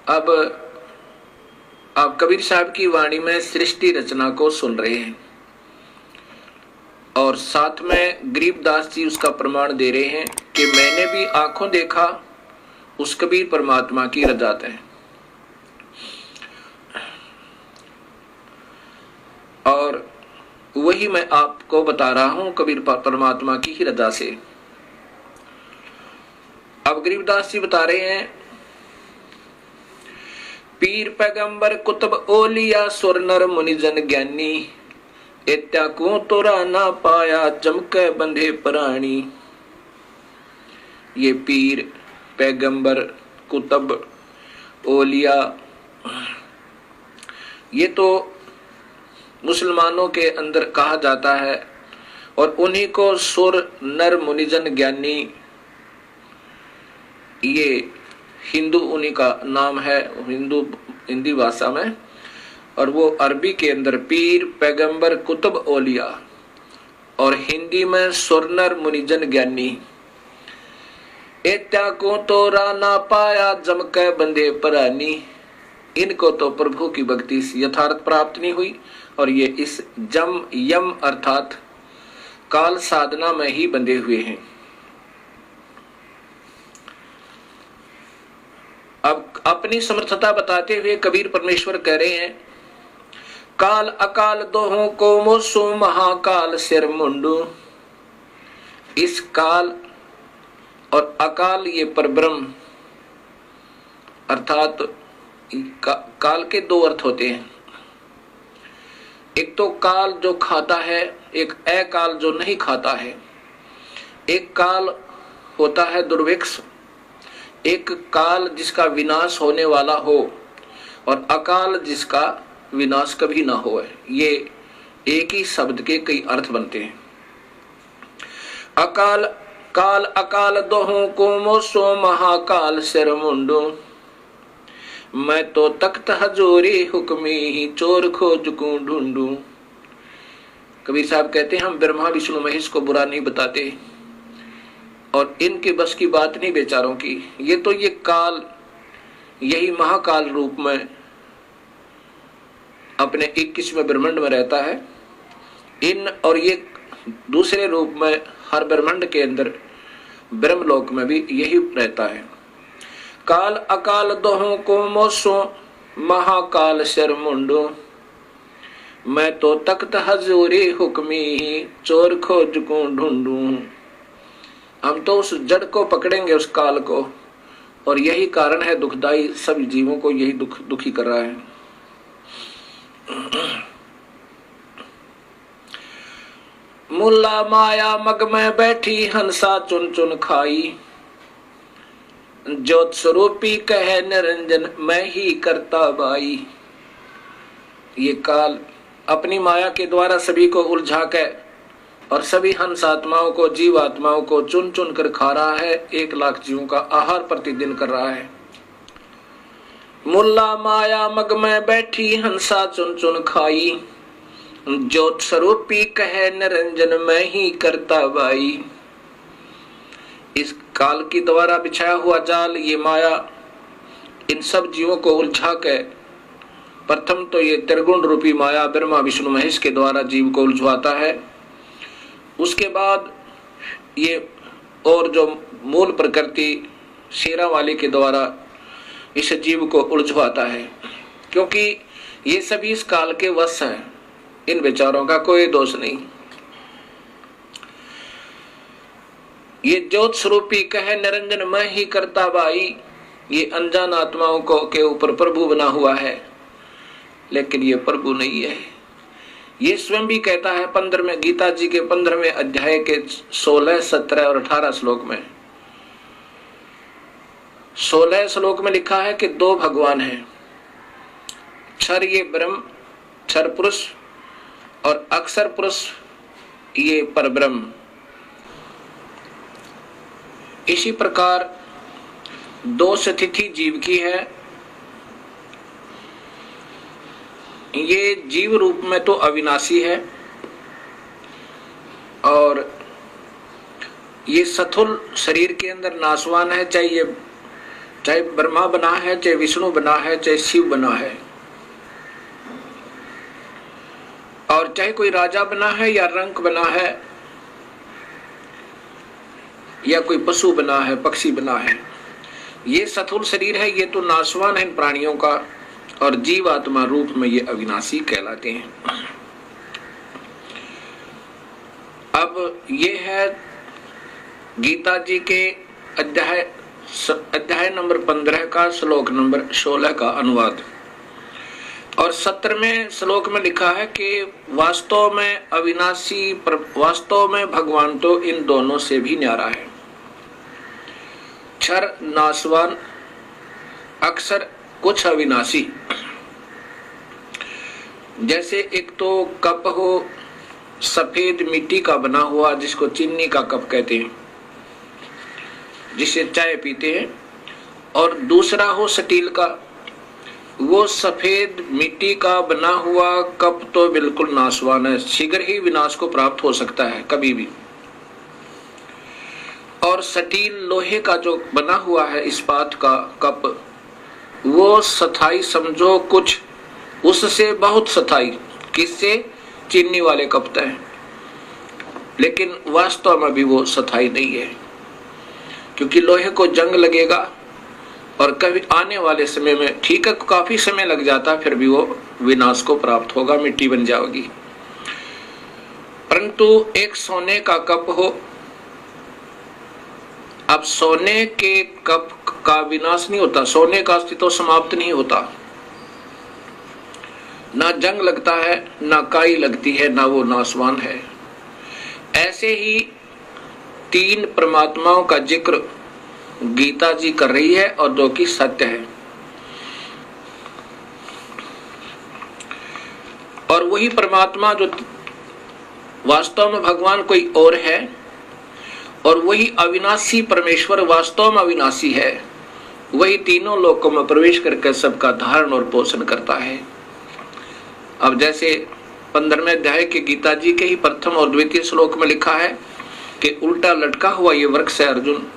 अब आप कबीर साहब की वाणी में सृष्टि रचना को सुन रहे हैं और साथ में गरीबदास जी उसका प्रमाण दे रहे हैं कि मैंने भी आंखों देखा उस कबीर परमात्मा की रजात है। और वही मैं आपको बता रहा हूं कबीर परमात्मा की ही रजा से। अब गरीबदास जी बता रहे हैं, पीर पैगंबर कुतुब ओलिया सुर नर मुनिजन ज्ञानी, इत्या को तोरा ना पाया चमके बंधे प्राणी। ये पीर पैगंबर कुतुब ओलिया ये तो मुसलमानों के अंदर कहा जाता है और उन्हीं को सुर नर मुनिजन ज्ञानी ये हिंदू उन्हीं का नाम है हिंदी भाषा में, और वो अरबी के अंदर पीर पैगंबर कुतुब ओलिया और हिंदी में सुरनर मुनिजन ज्ञानी। एत्या को तो राना पाया जमके बंदे परानी। इनको तो प्रभु की भक्ति से यथार्थ प्राप्त नहीं हुई और ये इस जम यम अर्थात काल साधना में ही बंधे हुए हैं। अब अपनी समर्थता बताते हुए कबीर परमेश्वर कह रहे हैं, काल अकाल दोहों को मोसो महाकाल सिर मुंडू। इस काल और अकाल ये परब्रह्म अर्थात काल के दो अर्थ होते हैं। एक तो काल जो खाता है, एक अकाल जो नहीं खाता है। एक काल होता है दुर्भिक्ष, एक काल जिसका विनाश होने वाला हो और अकाल जिसका विनाश कभी ना हो। ये एक ही शब्द के कई अर्थ बनते हैं। अकाल काल अकाल दोहों को मोसो महाकाल सिर मुंडो। मैं तो तख्त हजूरी हुक्मी ही चोर खोज को ढूंढू। कबीर साहब कहते हैं, हम ब्रह्मा विष्णु महेश को बुरा नहीं बताते और इनके बस की बात नहीं बेचारों की। ये तो ये काल यही महाकाल रूप में अपने 21वें ब्रह्मांड में रहता है। इन और ये दूसरे रूप में हर ब्रह्मांड के अंदर ब्रह्मलोक में भी यही रहता है। काल अकाल दोहों को मोसो महाकाल सिर मुंडो। मैं तो तख्त हजूरी हुक्मी ही चोर खोज को ढूंढू। हम तो उस जड़ को पकड़ेंगे, उस काल को, और यही कारण है दुखदाई, सब जीवों को यही दुखी कर रहा है। मुल्ला माया मग में बैठी हंसा चुन चुन खाई। ज्योत स्वरूपी कहे निरंजन मैं ही करता बाई। ये काल अपनी माया के द्वारा सभी को उलझा के और सभी हंस आत्माओं को, जीव आत्माओं को चुन चुन कर खा रहा है। 1 लाख जीवों का आहार प्रतिदिन कर रहा है। मुल्ला माया मग में बैठी हंसा चुन चुन खाई। ज्योत स्वरूपी कहे निरंजन मैं ही करता बाई। इस काल की द्वारा बिछाया हुआ जाल, ये माया इन सब जीवों को उलझा के, प्रथम तो ये त्रिगुण रूपी माया ब्रह्मा विष्णु महेश के द्वारा जीव को उलझवाता है। उसके बाद ये और जो मूल प्रकृति शेरा वाली के द्वारा इस जीव को उलझवाता है, क्योंकि ये सभी इस काल के वश हैं। इन विचारों का कोई दोष नहीं। ये ज्योत स्वरूपी कहे निरंजन मैं ही करता बाई, ये अनजान आत्माओं को के ऊपर प्रभु बना हुआ है, लेकिन ये प्रभु नहीं है। ये स्वयं भी कहता है 15वें गीता जी के 15वें अध्याय के 16, 17 और 18 श्लोक में। 16 श्लोक में लिखा है कि 2 भगवान हैं, क्षर ये ब्रह्म, क्षर पुरुष, और अक्षर पुरुष ये परब्रह्म। इसी प्रकार 2 स्थिति जीव की है। ये जीव रूप में तो अविनाशी है और ये स्थूल शरीर के अंदर नाशवान है, चाहे ये चाहे ब्रह्मा बना है, चाहे विष्णु बना है, चाहे शिव बना है, और चाहे कोई राजा बना है या रंक बना है या कोई पशु बना है, पक्षी बना है, ये स्थूल शरीर है, ये तो नाशवान है इन प्राणियों का, और जीवात्मा रूप में ये अविनाशी कहलाते हैं। अब ये है गीता जी के अध्याय नंबर 15 का श्लोक नंबर 16 का अनुवाद। और 17वें श्लोक में लिखा है कि वास्तव में अविनाशी, वास्तव में भगवान तो इन दोनों से भी न्यारा है। क्षर नाशवान, अक्षर कुछ अविनाशी। जैसे एक तो कप हो सफेद मिट्टी का बना हुआ, जिसको चीनी का कप कहते हैं, जिसे चाय पीते हैं, और दूसरा हो स्टील का। वो सफेद मिट्टी का बना हुआ कप तो बिल्कुल नाशवान है, शीघ्र ही विनाश को प्राप्त हो सकता है कभी भी। और स्टील लोहे का जो बना हुआ है इस्पात का कप, वो स्थाई समझो कुछ, उससे बहुत स्थाई। किससे? चीनी वाले कप तय, लेकिन वास्तव में भी वो स्थाई नहीं है, क्योंकि लोहे को जंग लगेगा और कभी आने वाले समय में, ठीक है काफी समय लग जाता, फिर भी वो विनाश को प्राप्त होगा, मिट्टी बन जाएगी। परंतु एक सोने का कप हो, अब सोने के कप का विनाश नहीं होता, सोने का अस्तित्व समाप्त नहीं होता, ना जंग लगता है, ना काई लगती है, ना वो नाशवान है। ऐसे ही तीन परमात्माओं का जिक्र गीता जी कर रही है और जो कि सत्य है। और वही परमात्मा जो वास्तव में भगवान कोई और है, और वही अविनाशी परमेश्वर वास्तव में अविनाशी है, वही तीनों लोकों में प्रवेश करके सबका धारण और पोषण करता है। अब जैसे 15वें अध्याय के गीता जी के ही प्रथम और द्वितीय श्लोक में लिखा है कि उल्टा लटका हुआ ये वृक्ष है अर्जुन,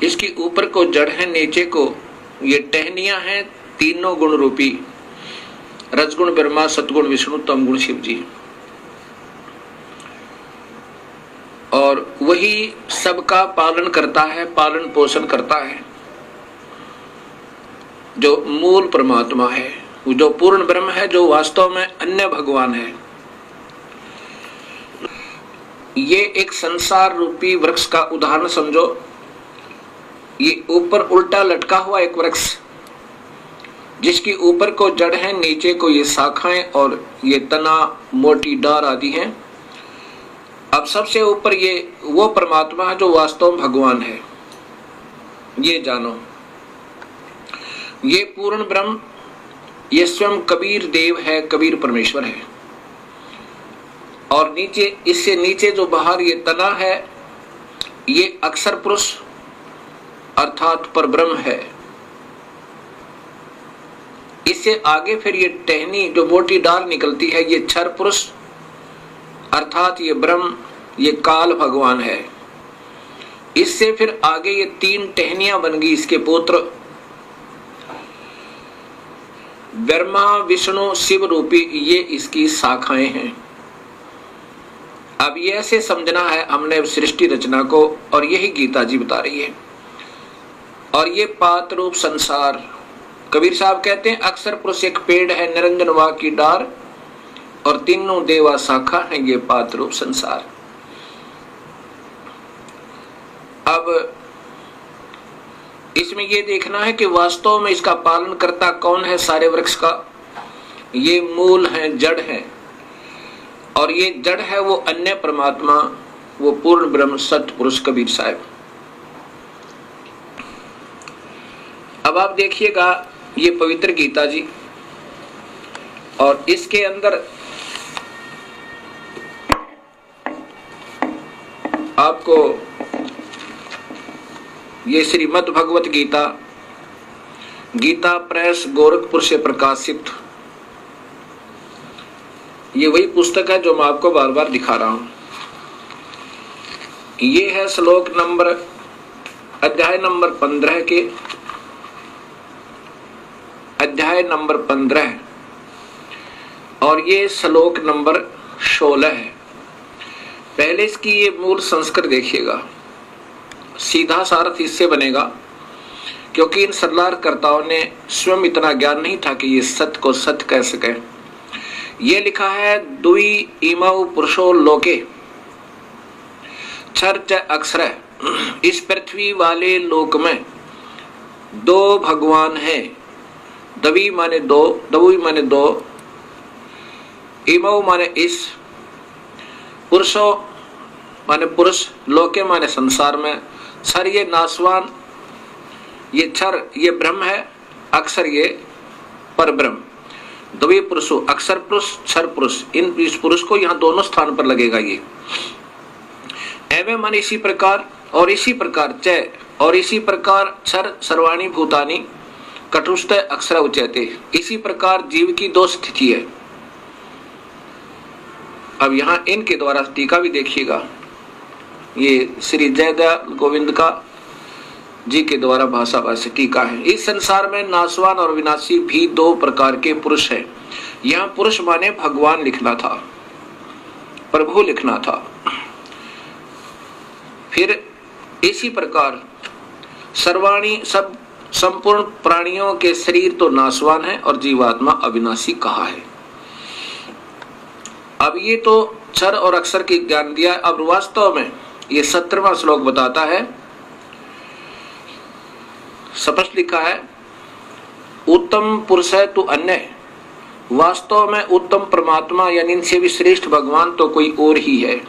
इसकी ऊपर को जड़ है, नीचे को ये टहनियां हैं, तीनों गुण रूपी, रजगुण ब्रह्मा, सतगुण विष्णु, तमगुण शिव जी। और वही सबका पालन करता है, पालन पोषण करता है, जो मूल परमात्मा है, जो पूर्ण ब्रह्म है, जो वास्तव में अन्य भगवान है। ये एक संसार रूपी वृक्ष का उदाहरण समझो। ये ऊपर उल्टा लटका हुआ एक वृक्ष, जिसकी ऊपर को जड़ है, नीचे को ये शाखाएं और ये तना, मोटी डार आदि हैं। अब सबसे ऊपर ये वो परमात्मा है जो वास्तव में भगवान है, ये जानो। ये पूर्ण ब्रह्म, ये स्वयं कबीर देव है, कबीर परमेश्वर है। और नीचे, इससे नीचे जो बाहर ये तना है, ये अक्षर पुरुष अर्थात परब्रह्म है। इससे आगे फिर ये टहनी जो मोटी डाल निकलती है, ये क्षर पुरुष अर्थात ये ब्रह्म, ये काल भगवान है। इससे फिर आगे ये तीन टहनियां बन गई, इसके पुत्र ब्रह्मा, विष्णु, शिव रूपी, ये इसकी शाखाएं हैं। अब ये ऐसे समझना है हमने सृष्टि रचना को, और यही गीता जी बता रही है। और ये पात रूप संसार, कबीर साहब कहते हैं अक्षर पुरुष एक पेड़ है, निरंजन वा की डार, और तीनों देवा शाखा है, ये पात रूप संसार। अब इसमें ये देखना है कि वास्तव में इसका पालन करता कौन है सारे वृक्ष का। ये मूल है, जड़ है, और ये जड़ है वो अन्य परमात्मा, वो पूर्ण ब्रह्म सत्य पुरुष कबीर साहब। अब आप देखिएगा ये पवित्र गीता जी, और इसके अंदर आपको ये श्रीमद् भगवत गीता, गीता प्रेस गोरखपुर से प्रकाशित, ये वही पुस्तक है जो मैं आपको बार बार दिखा रहा हूं। ये है श्लोक नंबर, अध्याय नंबर 15 के अध्याय नंबर 15 और ये श्लोक नंबर 16 है। पहले इसकी ये मूल संस्कृत देखिएगा, सीधा सार्थ इससे बनेगा, क्योंकि इन सरलारकर्ताओं ने स्वयं इतना ज्ञान नहीं था कि ये सत्य को सत्य कह सके। ये लिखा है, दुई इमौ पुरुषो लोके क्षर च अक्षर। इस पृथ्वी वाले लोक में दो भगवान हैं। दवी माने दो, दवी माने दो, इमौ माने इस, पुरुषो माने पुरुष, लोके माने संसार में, क्षर ये नासवान, ये क्षर ये ब्रह्म है, अक्षर ये पर ब्रह्म। द्वि पुरुषो, अक्षर पुरुष क्षर पुरुष, इन इस पुरुष को यहाँ दोनों स्थान पर लगेगा। ये एवं माने इसी प्रकार, और इसी प्रकार च, और इसी प्रकार क्षर सर्वाणी भूतानि कटुष्ट अक्षर उच्यते। इसी प्रकार जीव की दो स्थिति है। अब यहाँ इनके द्वारा टीका भी देखिएगा, ये श्री जयदयाल गोविंद का जी के द्वारा भाषा भाष्य टीका है। इस संसार में नासवान और विनाशी भी दो प्रकार के पुरुष हैं। यहाँ पुरुष माने भगवान लिखना था, प्रभु लिखना था। फिर इसी प्रकार सर्वाणी, सब संपूर्ण प्राणियों के शरीर तो नासवान है और जीवात्मा अविनाशी कहा है। अब ये तो क्षर और अक्षर की ज्ञान दिया। अब वास्तव में ये 17वां श्लोक बताता है, स्पष्ट लिखा है, उत्तम पुरुष है तो अन्य। वास्तव में उत्तम परमात्मा यानी इनसे भी श्रेष्ठ भगवान तो कोई और ही है,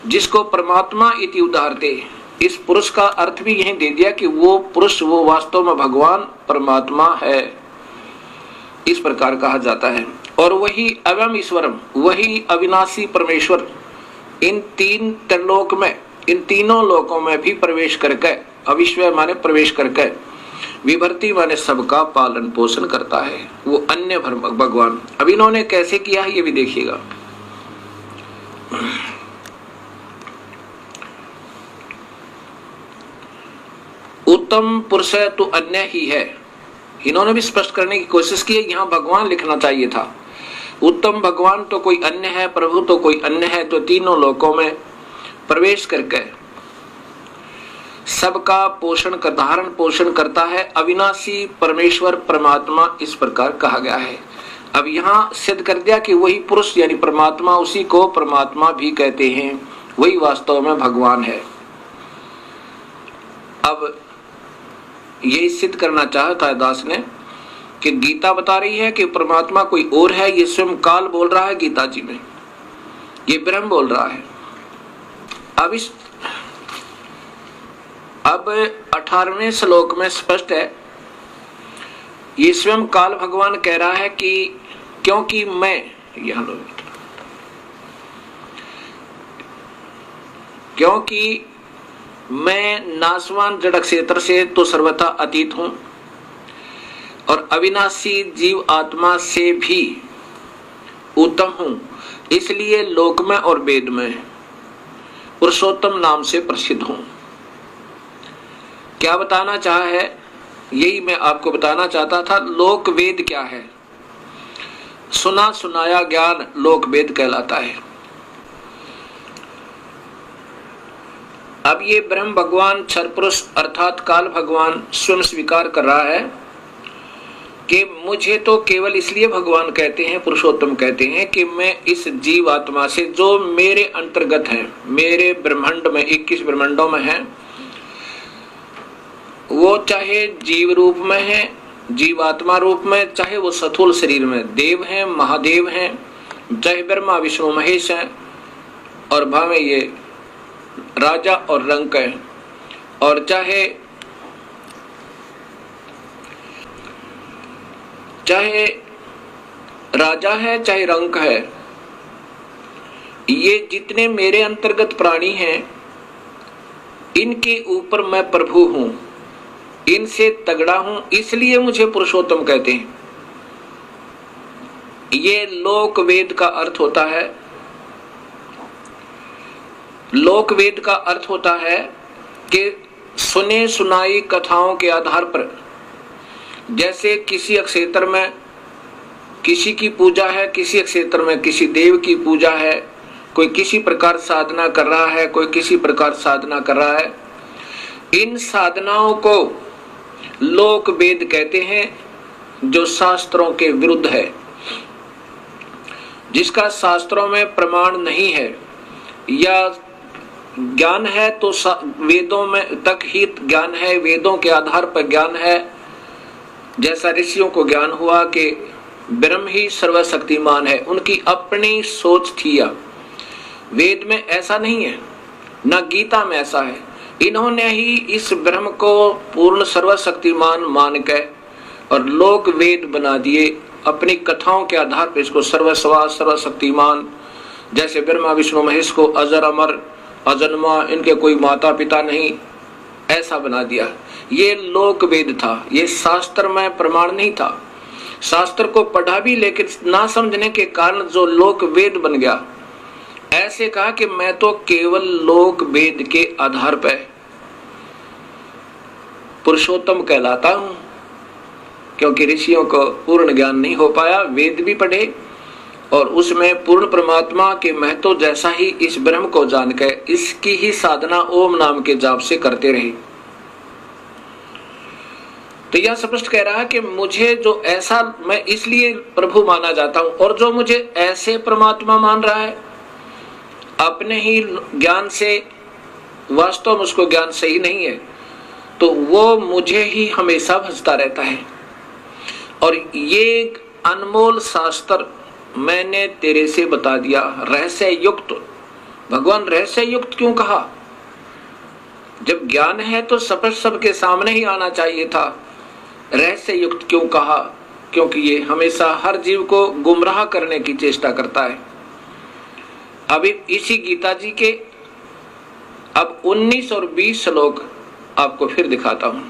जिसको परमात्मा इति उदाहरते। इस पुरुष का अर्थ भी यही दे दिया कि वो पुरुष, वो वास्तव में भगवान परमात्मा है, इस प्रकार कहा जाता है। और वही अवम ईश्वरम, वही अविनाशी परमेश्वर इन तीन त्रिलोक में, इन तीनों लोकों में भी प्रवेश करके, अविश्वय माने प्रवेश करके, विभर्ति माने सबका पालन पोषण करता है, वो अन्य भगवान। अब इन्होंने कैसे किया है ये भी देखिएगा। उत्तम पुरुष है तो अन्य ही है। इन्होंने भी स्पष्ट करने की कोशिश की है, यहाँ भगवान लिखना चाहिए था। उत्तम भगवान तो कोई अन्य है, प्रभु तो कोई अन्य है, तो तीनों लोकों में प्रवेश करके सबका पोषण कर, धारण पोषण करता है, अविनाशी परमेश्वर परमात्मा इस प्रकार कहा गया है। अब यहाँ सिद्ध कर दिया कि वही पुरुष यानी परमात्मा, उसी को परमात्मा भी कहते हैं, वही वास्तव में भगवान है। अब यही सिद्ध करना चाहता है दास ने कि गीता बता रही है कि परमात्मा कोई और है। ये स्वयं काल बोल रहा है गीता जी में, ये ब्रह्म बोल रहा है। अब 18वें श्लोक में स्पष्ट है, ये स्वयं काल भगवान कह रहा है कि क्योंकि मैं, यहां लो, क्योंकि मैं नासवान जड़ क्षेत्र से तो सर्वथा अतीत हूं और अविनाशी जीव आत्मा से भी उत्तम हूं, इसलिए लोक में और वेद में पुरुषोत्तम नाम से प्रसिद्ध हूं। क्या बताना चाहा है, यही मैं आपको बताना चाहता था। लोक वेद क्या है? सुना सुनाया ज्ञान लोक वेद कहलाता है। अब ये ब्रह्म भगवान क्षर पुरुष अर्थात काल भगवान स्वयं स्वीकार कर रहा है कि मुझे तो केवल इसलिए भगवान कहते हैं, पुरुषोत्तम कहते हैं कि मैं इस जीव आत्मा से जो मेरे अंतर्गत है, मेरे ब्रह्मांड में 21 ब्रह्मांडों में है, वो चाहे जीव रूप में है, जीवात्मा रूप में, चाहे वो स्थूल शरीर में देव हैं, महादेव हैं, चाहे ब्रह्मा विष्णु महेश हैं, और भावे ये राजा और रंक है, और चाहे राजा है चाहे रंक है, ये जितने मेरे अंतर्गत प्राणी हैं, इनके ऊपर मैं प्रभु हूं, इनसे तगड़ा हूं, इसलिए मुझे पुरुषोत्तम कहते हैं। ये लोक वेद का अर्थ होता है। लोक वेद का अर्थ होता है कि सुने सुनाई कथाओं के आधार पर जैसे किसी क्षेत्र में किसी की पूजा है, किसी क्षेत्र में किसी देव की पूजा है, कोई किसी प्रकार साधना कर रहा है, कोई किसी प्रकार साधना कर रहा है। इन साधनाओं को लोक वेद कहते हैं, जो शास्त्रों के विरुद्ध है, जिसका शास्त्रों में प्रमाण नहीं है, या ज्ञान है तो वेदों में तक ही ज्ञान है, वेदों के आधार पर ज्ञान है। जैसा ऋषियों को ज्ञान हुआ कि ब्रह्म ही सर्वशक्तिमान है, उनकी अपनी सोच थी। वेद में ऐसा नहीं है, ना गीता में ऐसा है। इन्होंने ही इस ब्रह्म को पूर्ण सर्वशक्तिमान मान के और लोक वेद बना दिए अपनी कथाओं के आधार पर। इसको सर्वस्वा सर्वशक्तिमान, जैसे ब्रह्मा विष्णु महेश को अजर अमर अजन्मा, इनके कोई माता पिता नहीं, ऐसा बना दिया। ये लोक वेद था, ये शास्त्र में प्रमाण नहीं था। शास्त्र को पढ़ा भी लेकिन ना समझने के कारण जो लोक वेद बन गया। ऐसे कहा कि मैं तो केवल लोक वेद के आधार पर पुरुषोत्तम कहलाता हूं, क्योंकि ऋषियों को पूर्ण ज्ञान नहीं हो पाया। वेद भी पढ़े और उसमें पूर्ण परमात्मा के महत्व जैसा ही इस ब्रह्म को जानकर इसकी ही साधना ओम नाम के जाप से करते रहे। तो यह स्पष्ट कह रहा है कि मुझे जो ऐसा, मैं इसलिए प्रभु माना जाता हूं, और जो मुझे ऐसे परमात्मा मान रहा है अपने ही ज्ञान से, वास्तव में उसको ज्ञान सही नहीं है, तो वो मुझे ही हमेशा भजता रहता है। और ये अनमोल शास्त्र मैंने तेरे से बता दिया, रहस्य युक्त। भगवान रहस्य युक्त क्यों कहा? जब ज्ञान है तो स्पष्ट सबके सामने ही आना चाहिए था। रहस्य युक्त क्यों कहा? क्योंकि ये हमेशा हर जीव को गुमराह करने की चेष्टा करता है। अभी इसी गीता जी के अब 19 और 20 श्लोक आपको फिर दिखाता हूं।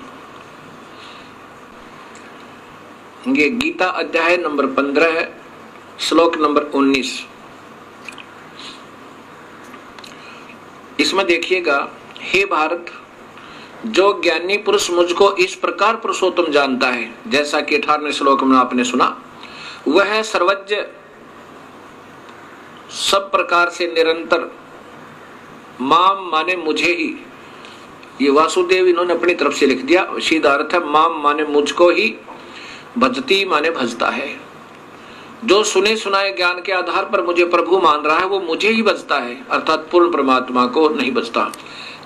ये गीता अध्याय नंबर 15 है, श्लोक नंबर 19। इसमें देखिएगा, हे भारत, जो ज्ञानी पुरुष मुझको इस प्रकार पुरुषोत्तम जानता है, जैसा कि 18वें श्लोक में आपने सुना, वह सर्वज्ञ, सब प्रकार से निरंतर, माम माने मुझे ही, ये वासुदेव इन्होंने अपनी तरफ से लिख दिया, सीधा अर्थ है माम माने मुझको ही, भजती माने भजता है। जो सुने सुनाए ज्ञान के आधार पर मुझे प्रभु मान रहा है वो मुझे ही भजता है, अर्थात पूर्ण परमात्मा को नहीं भजता।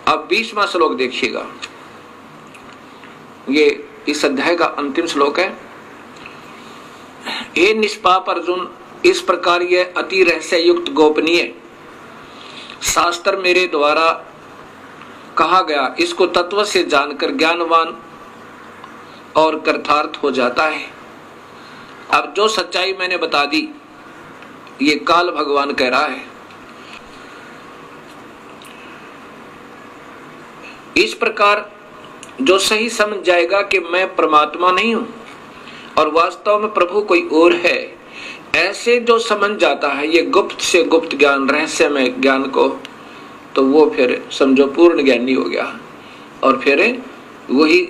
अब 20वां श्लोक देखिएगा, ये इस अध्याय का अंतिम श्लोक है। हे निष्पाप अर्जुन, इस प्रकार यह अति रहस्य युक्त गोपनीय शास्त्र मेरे द्वारा कहा गया, इसको तत्व से जानकर ज्ञानवान और कृतार्थ हो जाता है। अब जो सच्चाई मैंने बता दी, ये काल भगवान कह रहा है। इस प्रकार जो सही समझ जाएगा कि मैं परमात्मा नहीं हूं और वास्तव में प्रभु कोई और है, ऐसे जो समझ जाता है ये गुप्त से गुप्त ज्ञान, रहस्यमय ज्ञान को, तो वो फिर समझो पूर्ण ज्ञानी हो गया। और फिर वही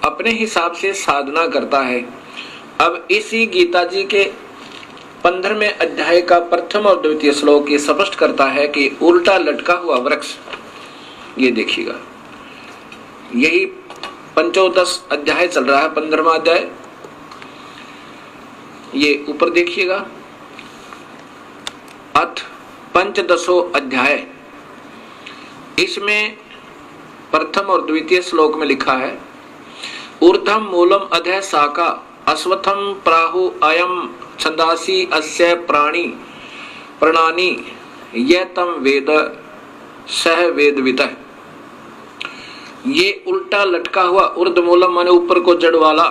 अपने हिसाब से साधना करता है। अब इसी गीता जी के 15वें अध्याय का प्रथम और द्वितीय श्लोक ये स्पष्ट करता है कि उल्टा लटका हुआ वृक्ष, ये देखिएगा, यही पंचोदश अध्याय चल रहा है, 15वां अध्याय, ये ऊपर देखिएगा, अथ पंचदशो अध्याय, इसमें प्रथम और द्वितीय श्लोक में लिखा है, ऊर्ध्वम मूलम अधः शाखा अश्वत्थम प्राहु अयम छंदासी अस्य प्राणी प्रणानी ये तम वेद सह वेदवितः। ये उल्टा लटका हुआ, ऊर्ध्व मूलम माने ऊपर को जड़ वाला,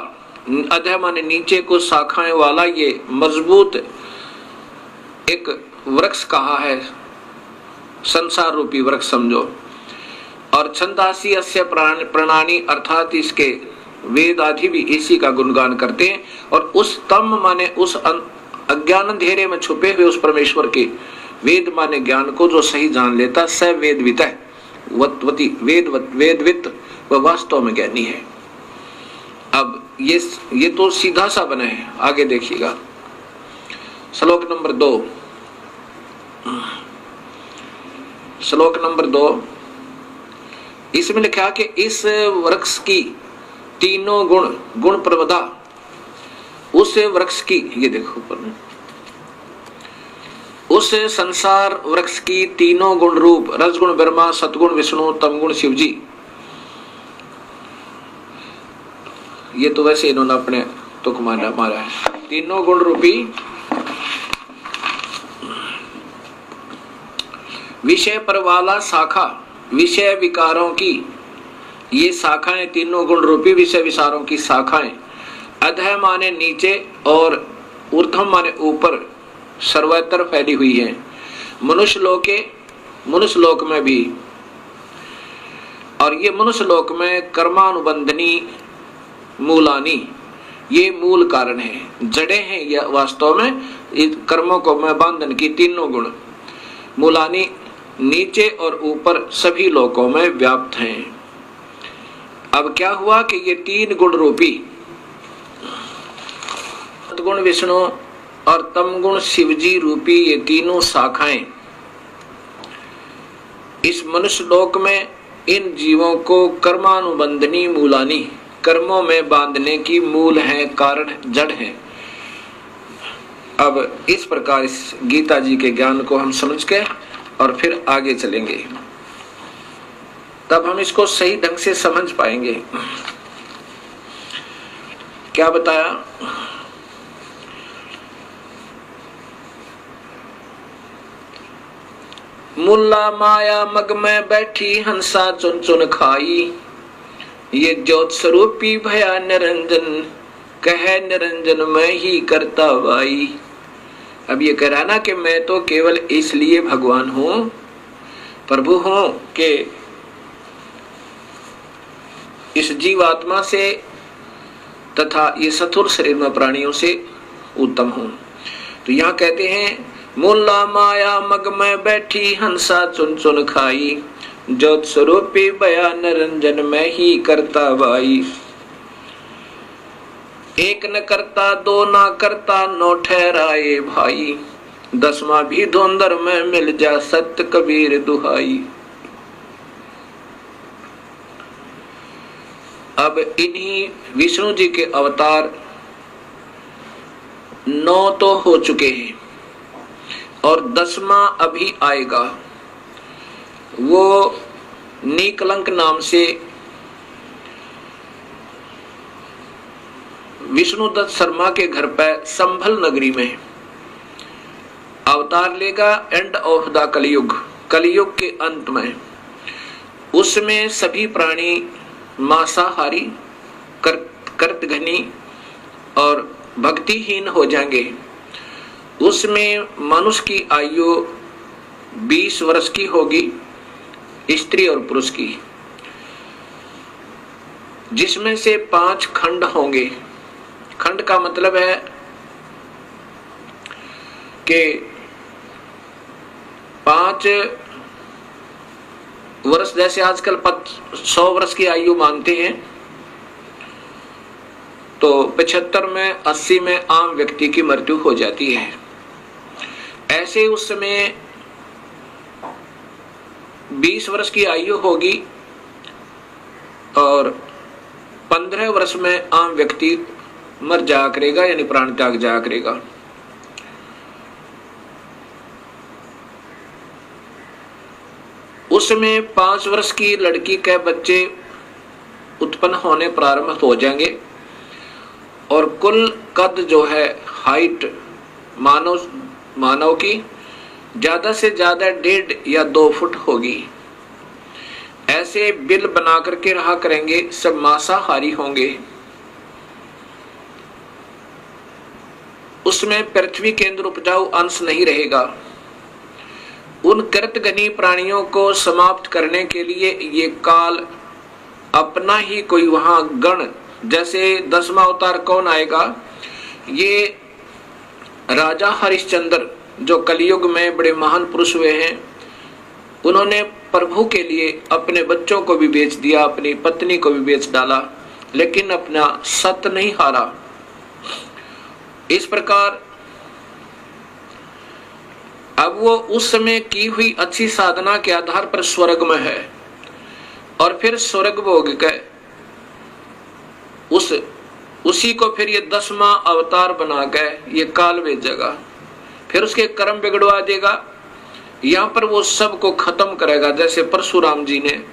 अधः माने नीचे को शाखाएं वाला, ये मजबूत एक वृक्ष कहा है, संसार रूपी वृक्ष समझो। और छंदासी अस्य प्रणानी, अर्थात इसके वेद आदि भी इसी का गुणगान करते हैं। और उस तम माने उस अज्ञान अंधेरे में छुपे हुए उस परमेश्वर के, वेद माने ज्ञान को जो सही जान लेता, स वेदवित है, वेदवित, वह वास्तव में ज्ञानी है। अब ये तो सीधा सा बना है, आगे देखिएगा श्लोक नंबर 2। श्लोक नंबर 2 इसमें लिखा कि इस वृक्ष की तीनों गुण प्रवदा उस वृक्ष की, ये देखो ऊपर में, उस संसार वृक्ष की तीनों गुण रूप रजगुण ब्रह्मा, सतगुण विष्णु, तमगुण शिव जी। ये तो वैसे इन्होंने अपने तुक मारा है। तीनों गुण रूपी विषय पर वाला शाखा, विषय विकारों की ये शाखाएं, तीनों गुण रूपी विषय विचारों की शाखाएं अधः माने नीचे और ऊर्ध्व माने ऊपर सर्वत्र फैली हुई है। मनुष्य लोक में भी, और ये मनुष्य लोक में कर्मानुबंधनी मूलानी, ये मूल कारण है, जड़े हैं ये वास्तव में इस कर्मों को में बंधन की तीनों गुण। मूलानी नीचे और ऊपर सभी लोकों में व्याप्त हैं। अब क्या हुआ कि ये तीन गुण रूपी सतगुण विष्णु और तमगुण शिवजी रूपी ये तीनों शाखाएं इस मनुष्य लोक में इन जीवों को कर्मानुबंधनी मूलानी, कर्मों में बांधने की मूल है, कारण जड़ है। अब इस प्रकार इस गीता जी के ज्ञान को हम समझ के और फिर आगे चलेंगे, तब हम इसको सही ढंग से समझ पाएंगे। क्या बताया? मुल्ला माया मग में बैठी हंसा चुन चुन खाई, ये ज्योत स्वरूपी भया निरंजन, कह निरंजन मैं ही करता वाई। अब ये कह रहा ना कि मैं तो केवल इसलिए भगवान हूं, प्रभु हूं कि इस जीवात्मा से तथा ये सथुर शरीर में प्राणियों से उत्तम हूं। तो यहाँ कहते हैं मुल्ला माया मग में बैठी हंसा चुन चुन खाई, ज्योत स्वरूपी बया निरंजन मैं ही करता वाई। एक न करता दो ना करता नौ ठहराए भाई, दसवां भी धुंधर में मिल जा सत्य कबीर दुहाई। अब इन्हीं विष्णु जी के अवतार 9 तो हो चुके हैं और 10वां अभी आएगा। वो नीकलंक नाम से विष्णुदत्त शर्मा के घर पर संभल नगरी में अवतार लेगा। एंड ऑफ द कलयुग, कलयुग के अंत में उसमें सभी प्राणी मांसाहारी, कर्तघनी और भक्तिहीन हो जाएंगे। उसमें मनुष्य की आयु 20 वर्ष की होगी, स्त्री और पुरुष की, जिसमें से 5 खंड होंगे। खंड का मतलब है कि 5 वर्ष, जैसे आजकल 100 वर्ष की आयु मानते हैं, तो 75 में 80 में आम व्यक्ति की मृत्यु हो जाती है। ऐसे उस समय 20 वर्ष की आयु होगी और 15 वर्ष में आम व्यक्ति मर जाया करेगा, यानी प्राण त्याग जाया करेगा। उसमें 5 वर्ष की लड़की के बच्चे उत्पन्न होने प्रारंभ हो जाएंगे और कुल कद जो है, हाइट मानव की ज्यादा से ज्यादा 1.5 या 2 फुट होगी। ऐसे बिल बना करके रहा करेंगे, सब मांसाहारी होंगे। उसमें पृथ्वी के अंदर उपजाऊ अंश नहीं रहेगा। उन कृतघ्नी प्राणियों को समाप्त करने के लिए ये काल अपना ही कोई वहां गण, जैसे 10वां अवतार कौन आएगा? ये राजा हरिश्चंद्र जो कलयुग में बड़े महान पुरुष हुए हैं, उन्होंने प्रभु के लिए अपने बच्चों को भी बेच दिया, अपनी पत्नी को भी बेच डाला लेकिन अपना सत नहीं हारा। इस प्रकार अब वो उस समय की हुई अच्छी साधना के आधार पर स्वर्ग में है, और फिर स्वर्ग भोग के उसी को फिर ये 10वां अवतार बना के ये काल भेजेगा, फिर उसके कर्म बिगड़वा देगा। यहाँ पर वो सबको खत्म करेगा। जैसे परशुराम जी ने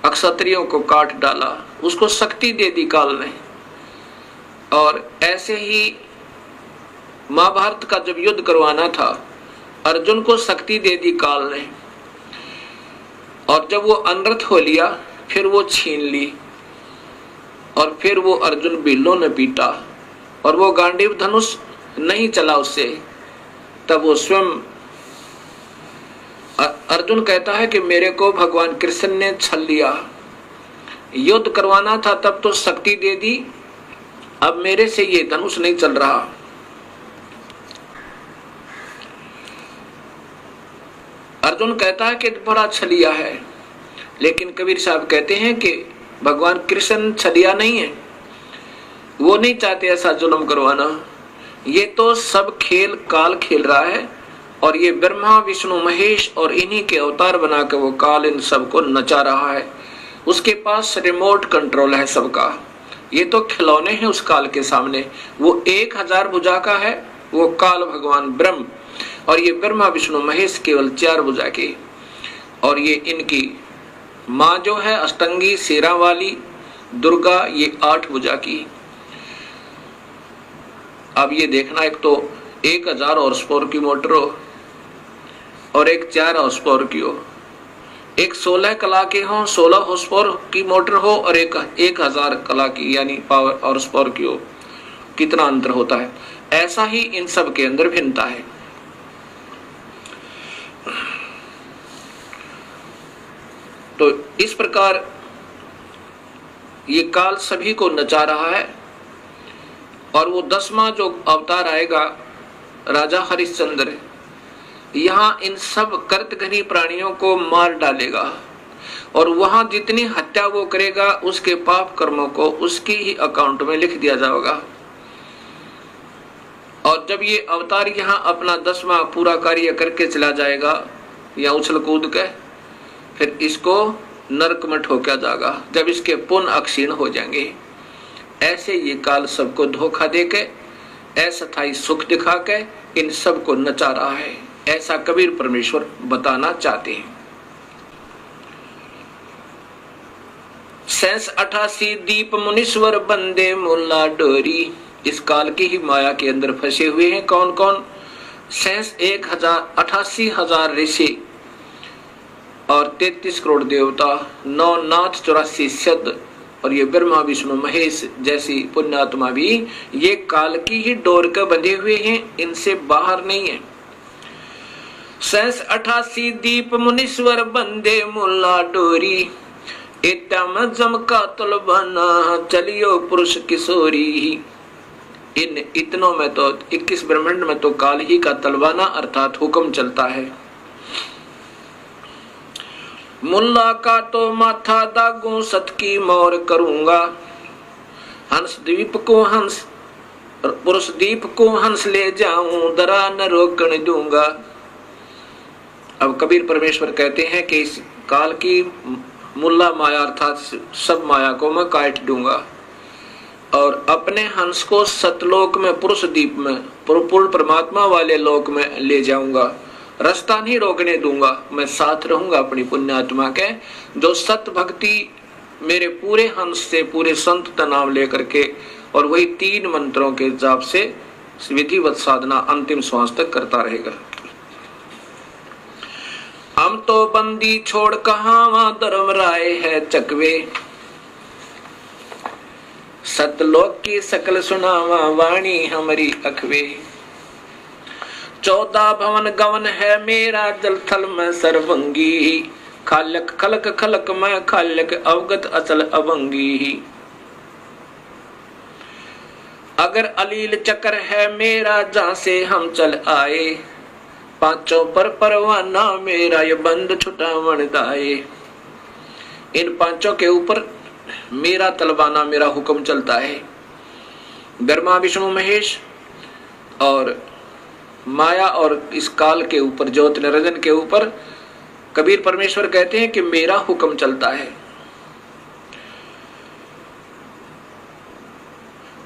अक्षत्रियों को काट डाला, उसको शक्ति दे दी काल ने, और ऐसे ही महाभारत का जब युद्ध करवाना था, अर्जुन को शक्ति दे दी काल ने, और जब वो अनर्थ हो लिया फिर वो छीन ली, और फिर वो अर्जुन बिल्लों ने पीटा, और वो गांडीव धनुष नहीं चला उससे। तब वो स्वयं अर्जुन कहता है कि मेरे को भगवान कृष्ण ने छल लिया, युद्ध करवाना था तब तो शक्ति दे दी, अब मेरे से ये धनुष नहीं चल रहा। अर्जुन कहता है कि बड़ा छलिया है, लेकिन कबीर साहब कहते हैं कि भगवान कृष्ण छलिया नहीं है, वो नहीं चाहते ऐसा जुल्म करवाना। ये तो सब खेल काल खेल रहा है, और ये ब्रह्मा विष्णु महेश और इन्हीं के अवतार बनाकर वो काल इन सबको नचा रहा है। उसके पास रिमोट कंट्रोल है सबका। ये तो खिलौने हैं उस काल के सामने। वो 1000 भुजा का है वो काल भगवान ब्रह्म, और ये ब्रह्मा विष्णु महेश केवल 4 भुजा के, और ये इनकी माँ जो है अष्टंगी शेरा वाली दुर्गा, ये 8 भुजा की। अब ये देखना, एक तो 1000 हॉर्स पावर की मोटर हो, और एक 4 हॉर्स पावर की हो, एक 16 कला के हो, 16 हॉर्स पावर की मोटर हो, और एक 1000 कला की यानी पावर हॉर्स पावर की हो। कितना अंतर होता है। ऐसा ही इन सब के अंदर भिन्नता है। तो इस प्रकार ये काल सभी को नचा रहा है, और वो 10वां जो अवतार आएगा राजा हरिश्चंद्र, यहाँ इन सब कर्तघनी प्राणियों को मार डालेगा, और वहां जितनी हत्या वो करेगा उसके पाप कर्मों को उसकी ही अकाउंट में लिख दिया जाएगा। और जब ये अवतार यहाँ अपना 10वां पूरा कार्य करके चला जाएगा या उछल कूद के, फिर इसको नरक में ठोका जाएगा जब इसके पुण्य अक्षीण हो जाएंगे। ऐसे ये काल सबको धोखा देके अस्थायी सुख दिखा के इन सबको नचा रहा है, ऐसा कबीर परमेश्वर बताना चाहते हैं। 88 दीप मुनीश्वर बंदे मुल्ला डोरी। इस काल की ही माया के अंदर फंसे हुए हैं कौन कौन? 88,000 ऋषि और 33 करोड़ देवता, 9 नाथ 84 सिद्ध, और ये ब्रह्मा विष्णु महेश जैसी पुण्यात्मा भी ये काल की ही डोर के बंधे हुए हैं, इनसे बाहर नहीं है। 88 दीप मुनीश्वर बंदे मुल्ला डोरी, इतम जमका तलबाना चलियो पुरुष किशोरी। इन इतनों में तो 21 ब्रह्मांड में तो काल ही का तलबाना अर्थात हुक्म चलता है। मुल्ला का तो माथा दागू सत की मोर करूंगा, हंस द्वीप को हंस पुरुष दीप को हंस ले जाऊं, दरा न रोकने दूंगा। अब कबीर परमेश्वर कहते हैं कि इस काल की मुल्ला माया अर्थात सब माया को मैं काट दूंगा, और अपने हंस को सतलोक में पुरुष दीप में पूर्ण परमात्मा वाले लोक में ले जाऊंगा, रास्ता नहीं रोकने दूंगा। मैं साथ रहूंगा अपनी पुण्यात्मा के, जो सत भक्ति मेरे पूरे हंस से पूरे संत का नाम लेकर के और वही 3 मंत्रों के जाप से विधिवत साधना अंतिम श्वास तक करता रहेगा। हम तो बंदी छोड़ कहां धर्म राय है चकवे, सतलोक की सकल सुनावा वाणी हमारी अखवे। 14 भवन गवन है मेरा जल थल में सर्वंगी, खालक खलक खलक में खालक अवगत अचल अवंगी। अगर अलील चक्र है मेरा जहां से हम चल आए, 5 पर परवाना मेरा ये बंद छुटा मन दाए। इन 5 के ऊपर मेरा तलवाना, मेरा हुक्म चलता है। ब्रह्मा विष्णु महेश और माया और इस काल के ऊपर, ज्योत निरंजन के ऊपर कबीर परमेश्वर कहते हैं कि मेरा हुक्म चलता है।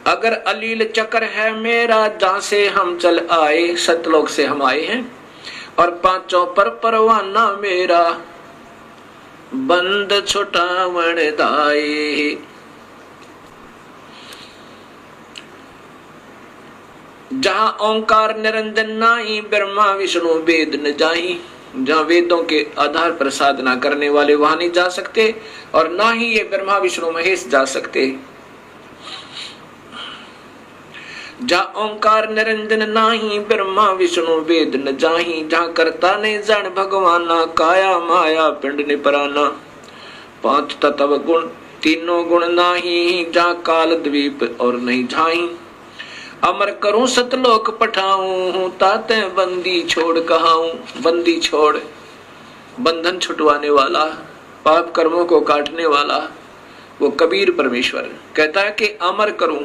अगर अलील चक्र है मेरा, जहां से हम चल आए, सतलोक से हम आए हैं, और पांचों पर परवाना मेरा, बंद छुटावण दाए। जहां ओंकार निरंजन नाई, ब्रह्मा विष्णु वेद न जाई। जहां वेदों के आधार पर साधना करने वाले वहां नहीं जा सकते, और ना ही ये ब्रह्मा विष्णु महेश जा सकते। जहां ओंकार निरंजन नाही, ब्रह्मा विष्णु वेद न जाही। जहां करता ने जन भगवाना, काया माया पिंड ने पराना। पांच तत्व गुण तीनों गुण नाही, जहां काल द्वीप और नहीं झाई। अमर करूं सतलोक पठाऊं, ताते बंदी छोड़ कहाऊं। बंदी छोड़, बंधन छुटवाने वाला, पाप कर्मों को काटने वाला वो कबीर परमेश्वर कहता है कि अमर करूं,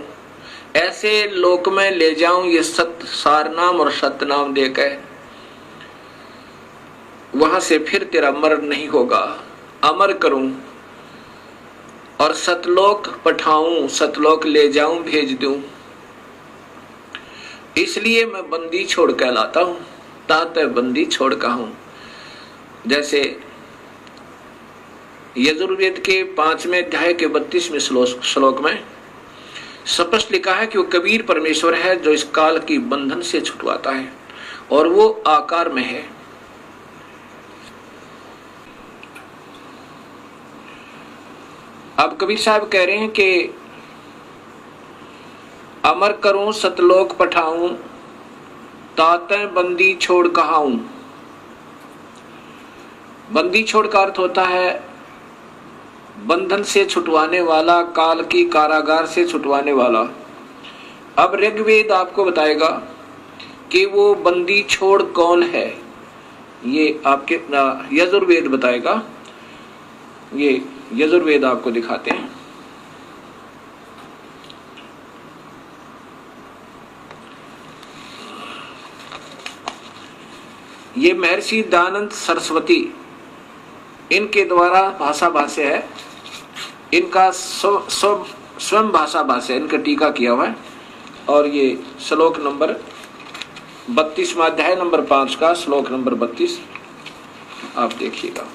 ऐसे लोक में ले जाऊं ये सत सार नाम और सत नाम देकर, वहां से फिर तेरा मरण नहीं होगा। अमर करूं और सतलोक पठाऊं, सतलोक ले जाऊं, भेज दूं। इसलिए मैं बंदी छोड़ कहलाता हूं, ताते बंदी छोड़ कहूं। जैसे यजुर्वेद के 5वें अध्याय के 32वें श्लोक में स्पष्ट लिखा है कि वो कबीर परमेश्वर है जो इस काल की बंधन से छुटवाता है, और वो आकार में है। अब कबीर साहब कह रहे हैं कि अमर करूं सतलोक पठाऊं, ताते बंदी छोड़ कहाऊं। बंदी छोड़ का अर्थ होता है बंधन से छुटवाने वाला, काल की कारागार से छुटवाने वाला। अब ऋग्वेद आपको बताएगा कि वो बंदी छोड़ कौन है, ये आपके यजुर्वेद बताएगा। ये यजुर्वेद आपको दिखाते हैं। ये महर्षि दयानंद सरस्वती इनके द्वारा भाषा भाष्य है, इनका स्वयं भाषा भाष्य, इनका टीका किया हुआ है। और ये श्लोक नंबर 32वां अध्याय नंबर 5 का श्लोक नंबर 32 आप देखिएगा।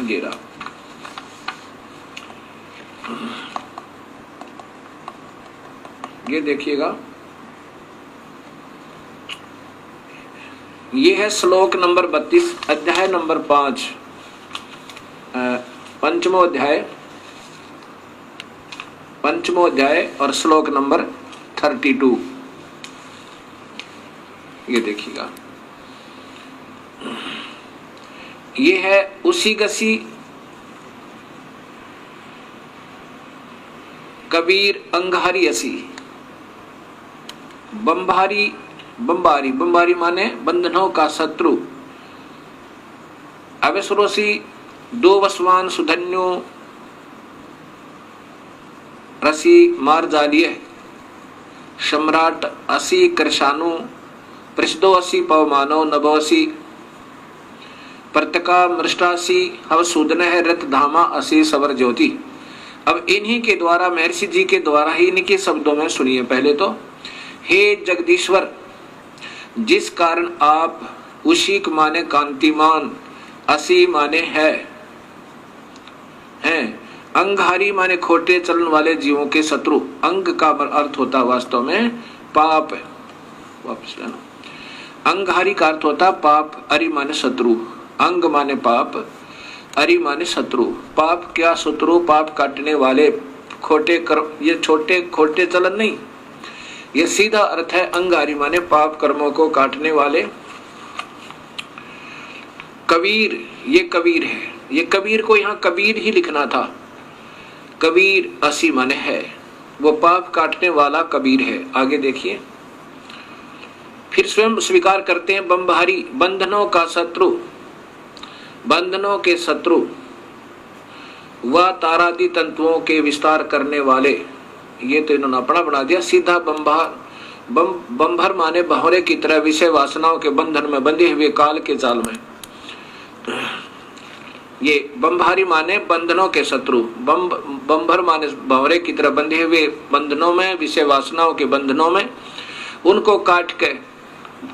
गेरा ये देखिएगा, ये है श्लोक नंबर 32 अध्याय नंबर 5 पंचमो अध्याय और श्लोक नंबर 32। ये देखिएगा, ये है उसी गसी कबीर अंगारी असी। बंबारी बंबारी बंबारी माने बंधनों का शत्रु। अवेसुरोसी दो वसवान सुधन्यो रसी मार जालिये। सम्राट असी कृशानु प्रसिद्धो असी पवमानो नभोसी। प्रतका मृष्टासी हव सूदन है रथ धामा असी सवर ज्योति। अब इन्हीं के द्वारा, महर्षि जी के द्वारा ही इनके शब्दों में सुनिए पहले तो। हे जगदीश्वर, जिस कारण आप उशीक माने कांतिमान, असी माने हैं, अंगहारी माने खोटे चलन वाले जीवों के शत्रु। अंग का अर्थ होता वास्तव में पाप। वापस लेना। अंगहारी का अर्थ होता पाप, अरि माने शत्रु। अंग माने पाप, अरि माने शत्रु। पाप क्या शत्रु, पाप काटने वाले, खोटे कर्म। ये छोटे खोटे चलन नहीं, ये सीधा अर्थ है अंगारी माने पाप कर्मों को काटने वाले। कबीर, ये कबीर है। ये कबीर को यहाँ कबीर ही लिखना था। कबीर असी माने है, वो पाप काटने वाला कबीर है। आगे देखिए, फिर स्वयं स्वीकार करते हैं बंबहारी, बंधनों का शत्रु, बंधनों के शत्रु। वह तारादि तंतुओं के विस्तार करने वाले, ये तो इन्होंने अपना बना दिया। सीधा बंभर माने भंवरे की तरह विषय वासनाओं के बंधन में बंधे हुए काल के जाल में। ये बंभारी माने बंधनों के शत्रु, बंभर माने भंवरे की तरह बंधे हुए बंधनों में, विषय वासनाओं के बंधनों में, उनको काट के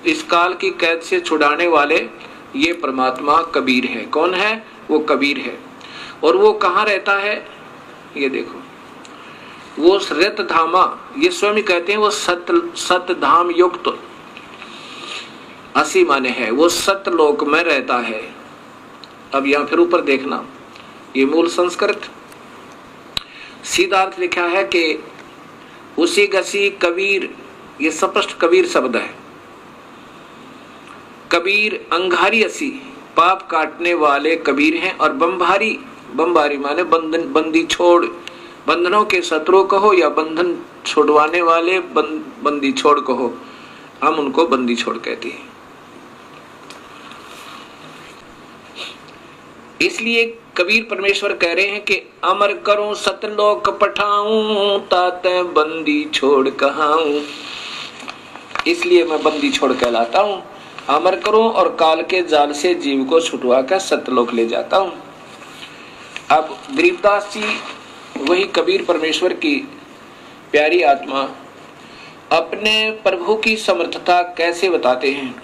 इस काल की कैद से छुड़ाने वाले ये परमात्मा कबीर है। कौन है? वो कबीर है। और वो कहाँ रहता है? ये देखो, वो रत धामा, ये स्वयं कहते हैं वो सत धाम युक्त, असी माने है, वो सतलोक में रहता है। अब यहां फिर ऊपर देखना, ये मूल संस्कृत सीधा अर्थ लिखा है कि उसी गसी कबीर, ये स्पष्ट कबीर शब्द है। कबीर अंगारी असी, पाप काटने वाले कबीर हैं। और बंभारी माने बंदी छोड़, बंधनों के शत्रु कहो या बंधन छोड़वाने वाले बंदी छोड़ कहो, हम उनको बंदी छोड़ कहते हैं। इसलिए कबीर परमेश्वर कह रहे हैं कि अमर करूं सतलोक पठाऊं, ताते बंदी छोड़ कहाऊं। इसलिए मैं बंदी छोड़ कहलाता हूं। अमर करूं और काल के जाल से जीव को छुटवा कर सतलोक ले जाता हूं। अब गरीबदास जी, वही कबीर परमेश्वर की प्यारी आत्मा, अपने प्रभु की समर्थता कैसे बताते हैं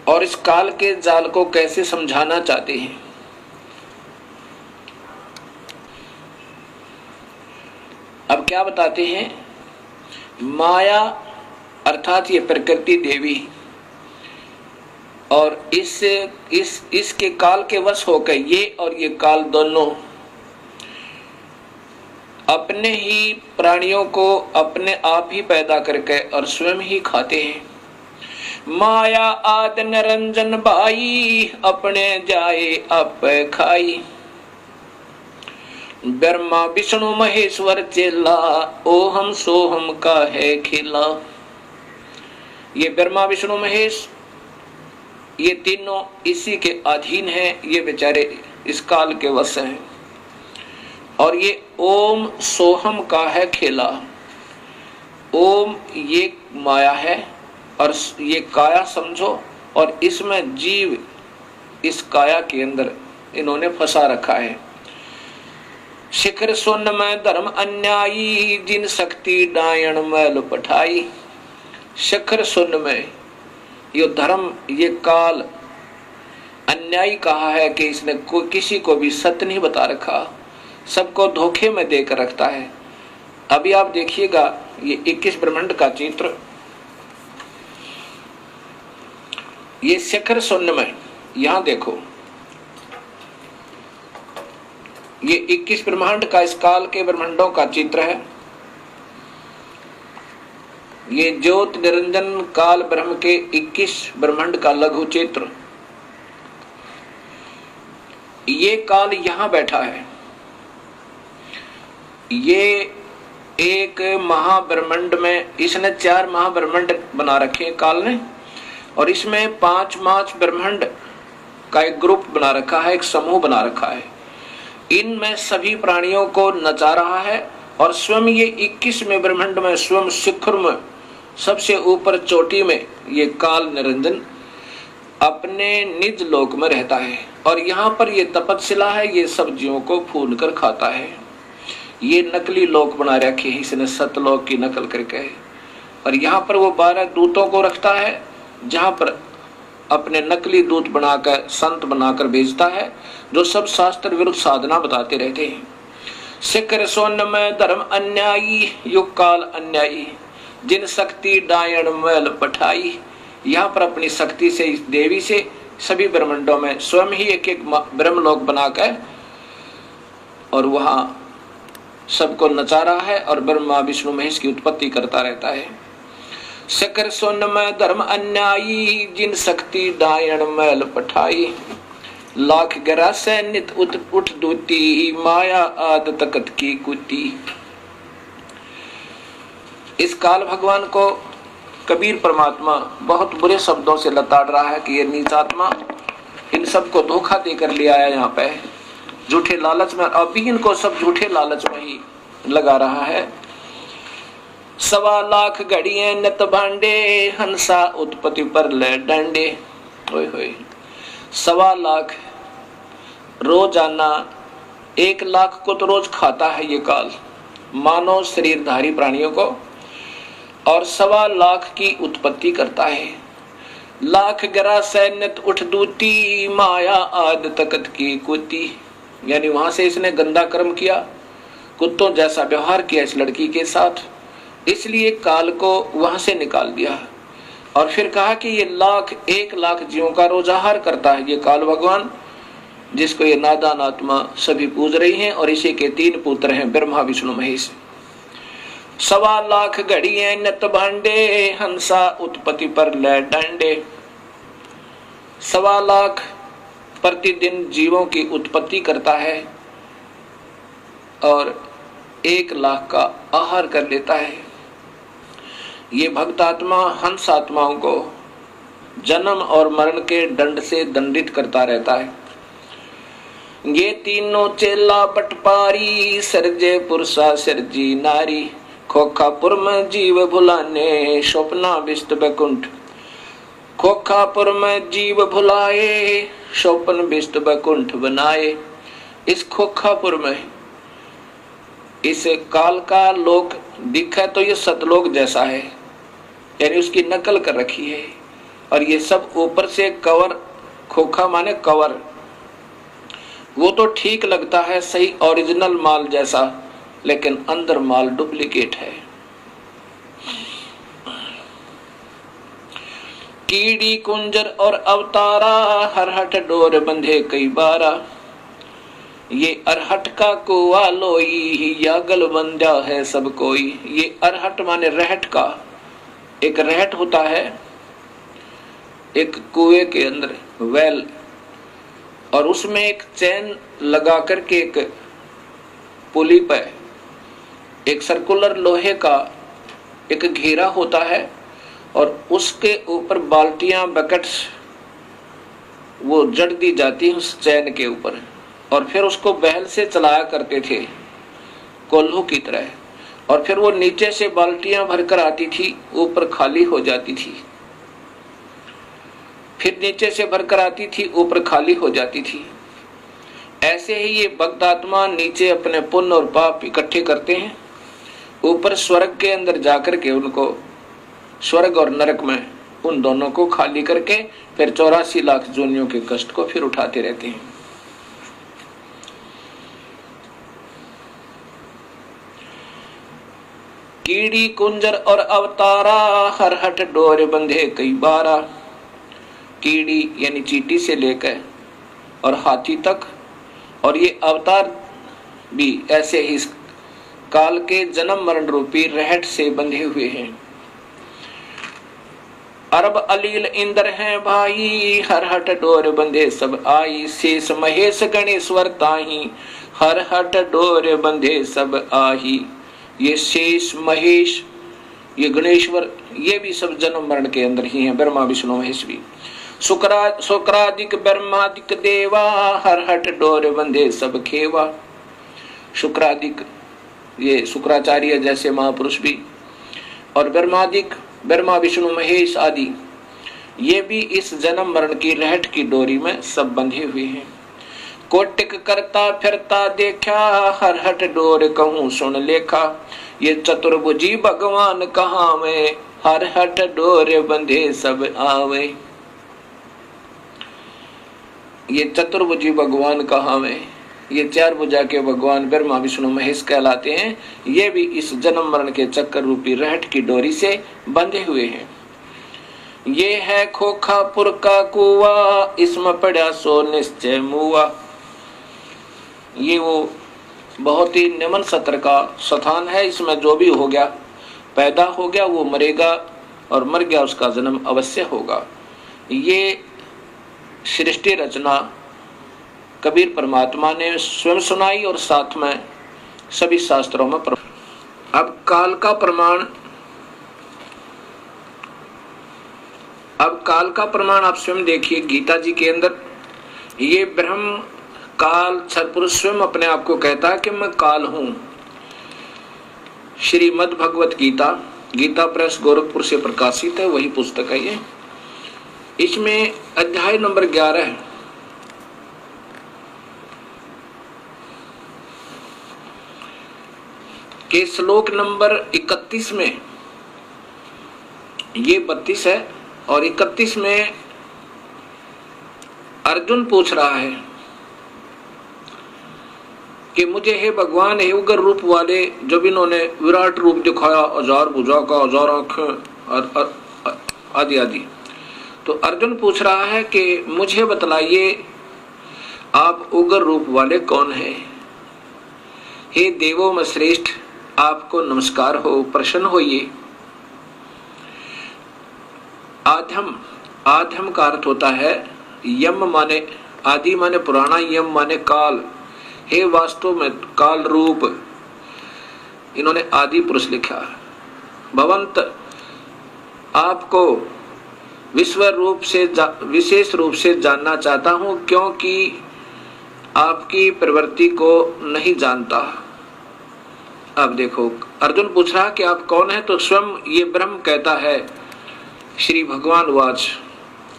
और इस काल के जाल को कैसे समझाना चाहते हैं। अब क्या बताते हैं? माया अर्थात ये प्रकृति देवी और इसके काल के वश होकर ये और ये काल दोनों अपने ही प्राणियों को अपने आप ही पैदा करके और स्वयं ही खाते हैं। माया आद निरंजन भाई, अपने जाए आप खाई। ब्रह्मा विष्णु महेश्वर चेला, ओहम सोहम का है खेला। ये ब्रह्मा विष्णु महेश, ये तीनों इसी के अधीन हैं। ये बेचारे इस काल के वश हैं। और ये ओम सोहम का है खेला। ओम ये माया है और ये काया समझो, और इसमें जीव इस काया के अंदर इन्होंने फंसा रखा है। शिखर सुन में धर्म अन्यायी, जिन शक्ति डायण मैल पठाई। शिखर सुन में ये धर्म, ये काल अन्यायी कहा है कि इसने किसी को भी सत्य नहीं बता रखा, सबको धोखे में देकर रखता है। अभी आप देखिएगा ये 21 ब्रह्मांड का चित्र, ये शिखर शून्य में, यहां देखो ये 21 ब्रह्मांड का, इस काल के ब्रह्मांडों का चित्र है। ये ज्योत निरंजन काल ब्रह्म के 21 ब्रह्मांड का लघु चित्र। ये काल यहां बैठा है। ये एक महाब्रह्मांड में, इसने 4 महाब्रह्मांड बना रखे हैं काल ने, और इसमें 5 ब्रह्मांड का एक ग्रुप बना रखा है, एक समूह बना रखा है। इनमें सभी प्राणियों को नचा रहा है और स्वयं ये 21वें ब्रह्मांड में, स्वयं शिखर में, सबसे ऊपर चोटी में ये काल निरंजन अपने निज लोक में रहता है। और यहाँ पर ये तपस्विला है, ये सब जीवों को फूल कर खाता है। ये नकली लोक बना रखे हैं इसने, सतलोक की नकल करके। और यहाँ पर वो 12 दूतों को रखता है, जहाँ पर अपने नकली दूत बनाकर, संत बनाकर भेजता है, जो सब शास्त्र विरुद्ध साधना बताते रहते हैं। शिखर सोन में धर्म अन्यायी, युग काल अन्यायी, जिन शक्ति डायण मैल पठाई। यहाँ पर अपनी शक्ति से, इस देवी से सभी ब्रह्मांडों में स्वयं ही एक एक ब्रह्मलोक बनाकर और वहां सबको नचा रहा है और ब्रह्मा विष्णु महेश की उत्पत्ति करता रहता है। शिखर सोन में धर्म अन्यायी, जिन शक्ति डायण मैल पठाई। लाख गिरा से नित उठ दूती, माया आद तकत की कुती। इस काल भगवान को कबीर परमात्मा बहुत बुरे शब्दों से लताड़ रहा है कि ये नीचात्मा इन सबको धोखा देकर ले आया यहाँ पे, झूठे लालच में, अभी इनको सब झूठे लालच में ही लगा रहा है। 1.25 लाख घड़िए नत भांडे, हंसा उत्पत्ति पर ले डंडे। ओए होए, 1.25 लाख रोजाना, 1 लाख को तो रोज खाता है ये काल, मानव शरीरधारी प्राणियों को, और 1.25 लाख की उत्पत्ति करता है। लाख गरा सैन्यत उठ दूती, माया आद तकत की कुती। यानी वहां से इसने गंदा कर्म किया, कुत्तों जैसा व्यवहार किया इस लड़की के साथ, इसलिए काल को वहां से निकाल दिया। और फिर कहा कि ये 1 लाख जीवों का रोज आहार करता है ये काल भगवान, जिसको ये नादान आत्मा सभी पूज रही हैं। और इसी के 3 पुत्र हैं, ब्रह्मा विष्णु महेश। 1.25 लाख घड़िए नत भांडे, हंसा उत्पत्ति पर ले डंडे। 1.25 लाख प्रतिदिन जीवों की उत्पत्ति करता है और 1 लाख का आहार कर लेता है। ये भक्त आत्मा हंस आत्माओं को जन्म और मरण के दंड से दंडित करता रहता है। ये तीनों चेला पटपारी, सरजे पुरुषा सरजी नारी। खोखापुर में जीव भुलाने, स्वप्ना विष्ट बैकुंठ। खोखापुर में जीव भुलाए, स्वप्न विष्ट बैकुंठ बनाए। इस खोखापुर में इस काल का लोक दिखा तो ये सतलोक जैसा है, यानी उसकी नकल कर रखी है। और ये सब ऊपर से कवर, खोखा माने कवर, वो तो ठीक लगता है सही ओरिजिनल माल जैसा, लेकिन अंदर माल डुप्लीकेट है। कीड़ी कुंजर और अवतारा, हरहट डोर बंधे कई बारा। ये अरहट का कुआ लोई, यागल बंधा है सब कोई। ये अरहट माने रहट का, एक रहट होता है एक कुएं के अंदर वेल, और उसमें एक चैन लगा करके एक पुली पे एक सर्कुलर लोहे का एक घेरा होता है, और उसके ऊपर बाल्टियां बकेट्स वो जड़ दी जाती है उस चैन के ऊपर, और फिर उसको बैल से चलाया करते थे कोल्हू की तरह। और फिर वो नीचे से बाल्टियां भरकर आती थी, ऊपर खाली हो जाती थी, फिर नीचे से भरकर आती थी, ऊपर खाली हो जाती थी। ऐसे ही ये भक्त आत्मा नीचे अपने पुण्य और पाप इकट्ठे करते हैं, ऊपर स्वर्ग के अंदर जाकर के उनको स्वर्ग और नरक में उन दोनों को खाली करके फिर 84 लाख जोनियों के कष्ट को फिर उठाते रहते हैं। कीड़ी कुंजर और अवतारा, हरहट डोर बंधे कई बारा। कीड़ी यानी चींटी से लेकर और हाथी तक, और ये अवतार भी ऐसे ही काल के जन्म मरण रूपी रहट से बंधे हुए हैं। अरब अलील इंद्र हैं भाई, हरहट डोर बंधे सब आई। शेष महेश गणेश्वर ताही, हरहट डोर बंधे सब आही। ये शेष महेश, ये गणेश्वर, ये भी सब जन्म मरण के अंदर ही हैं, ब्रह्मा विष्णु महेश भी। शुक्रादिक ब्रह्मादिक देवा, हरहट डोर बंधे सब खेवा। शुक्रादिक ये शुक्राचार्य जैसे महापुरुष भी, और ब्रह्मादिक ब्रह्मा विष्णु महेश आदि, ये भी इस जन्म मरण की रहट की डोरी में सब बंधे हुए हैं। कोटिक करता फिरता देखा, हरहट डोर कहूं सुन लेखा। ये चतुर्भुजी भगवान कहाँ में, हरहट डोर बंधे सब आवे। ये चतुर्भुजी भगवान कहाँ में, ये 4 भुजा के भगवान ब्रह्मा विष्णु महेश कहलाते हैं। ये भी इस जन्म मरण के चक्कर रूपी रहट की डोरी से बंधे हुए हैं। ये है खोखापुर का कुआ, इसमें पड़ा सो निश्चय मुआ। ये वो बहुत ही निम्न सत्र का स्थान है, इसमें जो भी हो गया, पैदा हो गया, वो मरेगा, और मर गया उसका जन्म अवश्य होगा। ये सृष्टि रचना कबीर परमात्मा ने स्वयं सुनाई और साथ में सभी शास्त्रों में अब काल का प्रमाण, अब काल का प्रमाण आप स्वयं देखिए गीता जी के अंदर। ये ब्रह्म काल सत्पुरुष स्वयं अपने आप को कहता है कि मैं काल हूं। श्रीमद् भगवत गीता, गीता प्रेस गोरखपुर से प्रकाशित है, वही पुस्तक है ये। इसमें अध्याय नंबर 11 के श्लोक नंबर 31 में, ये 32 है और 31 में अर्जुन पूछ रहा है कि मुझे हे भगवान, हे उग्र रूप वाले, जब इन्होंने विराट रूप दिखाया, 1000 भुजा का, 1000 आंखें आदि आदि, तो अर्जुन पूछ रहा है कि मुझे बतलाइए आप उग्र रूप वाले कौन हैं? हे देवों में श्रेष्ठ, आपको नमस्कार हो, प्रसन्न होइए। आध्यम, आध्यम का अर्थ होता है यम माने आदि माने पुराना, यम माने काल। हे वास्तव में काल रूप, इन्होंने आदि पुरुष लिखा। भवंत, आपको विश्व रूप से विशेष रूप से जानना चाहता हूं, क्योंकि आपकी प्रवृत्ति को नहीं जानता। अब देखो, अर्जुन पूछ रहा कि आप कौन है, तो स्वयं ये ब्रह्म कहता है। श्री भगवान वाच,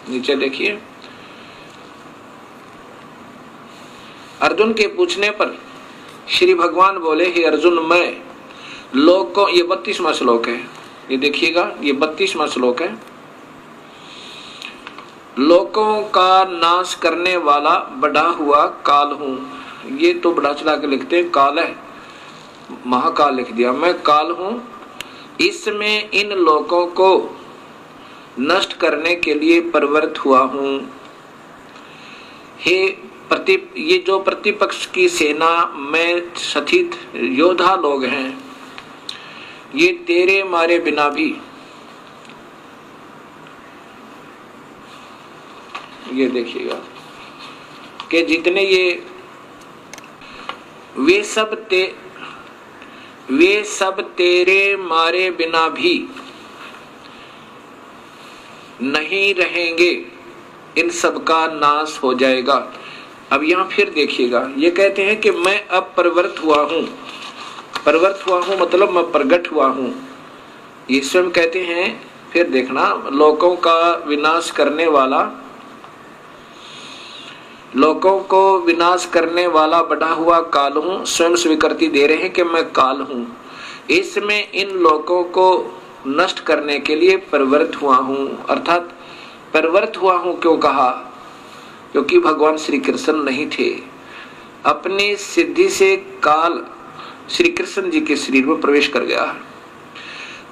नीचे देखिए, अर्जुन के पूछने पर श्री भगवान बोले, हे अर्जुन, मैं लोगों, ये 32वां श्लोक है, ये देखिएगा, ये 32वां श्लोक है। लोगों का नाश करने वाला बढ़ा हुआ काल हूं। ये तो बड़ा चला के लिखते हैं, काल है, महाकाल लिख दिया। मैं काल हूं, इसमें इन लोगों को नष्ट करने के लिए प्रवृत्त हुआ हूं। हे ये जो प्रतिपक्ष की सेना में स्थित योद्धा लोग हैं, ये तेरे मारे बिना भी, ये देखिएगा कि जितने ये वे सब तेरे मारे बिना भी नहीं रहेंगे, इन सब का नाश हो जाएगा। अब यहां फिर देखिएगा, ये कहते हैं कि मैं अब प्रवृत्त हुआ हूं। प्रवृत्त हुआ हूं मतलब मैं प्रकट हुआ हूं, ये स्वयं कहते हैं। फिर देखना, लोगों का विनाश करने वाला, लोगों को विनाश करने वाला बढ़ा हुआ काल हूं। स्वयं स्वीकृति दे रहे हैं कि मैं काल हूं, इसमें इन लोगों को नष्ट करने के लिए प्रवृत्त हुआ हूं। अर्थात प्रवृत्त हुआ हूं क्यों कहा? क्योंकि भगवान श्री कृष्ण नहीं थे। अपनी सिद्धि से काल श्री कृष्ण जी के शरीर में प्रवेश कर गया,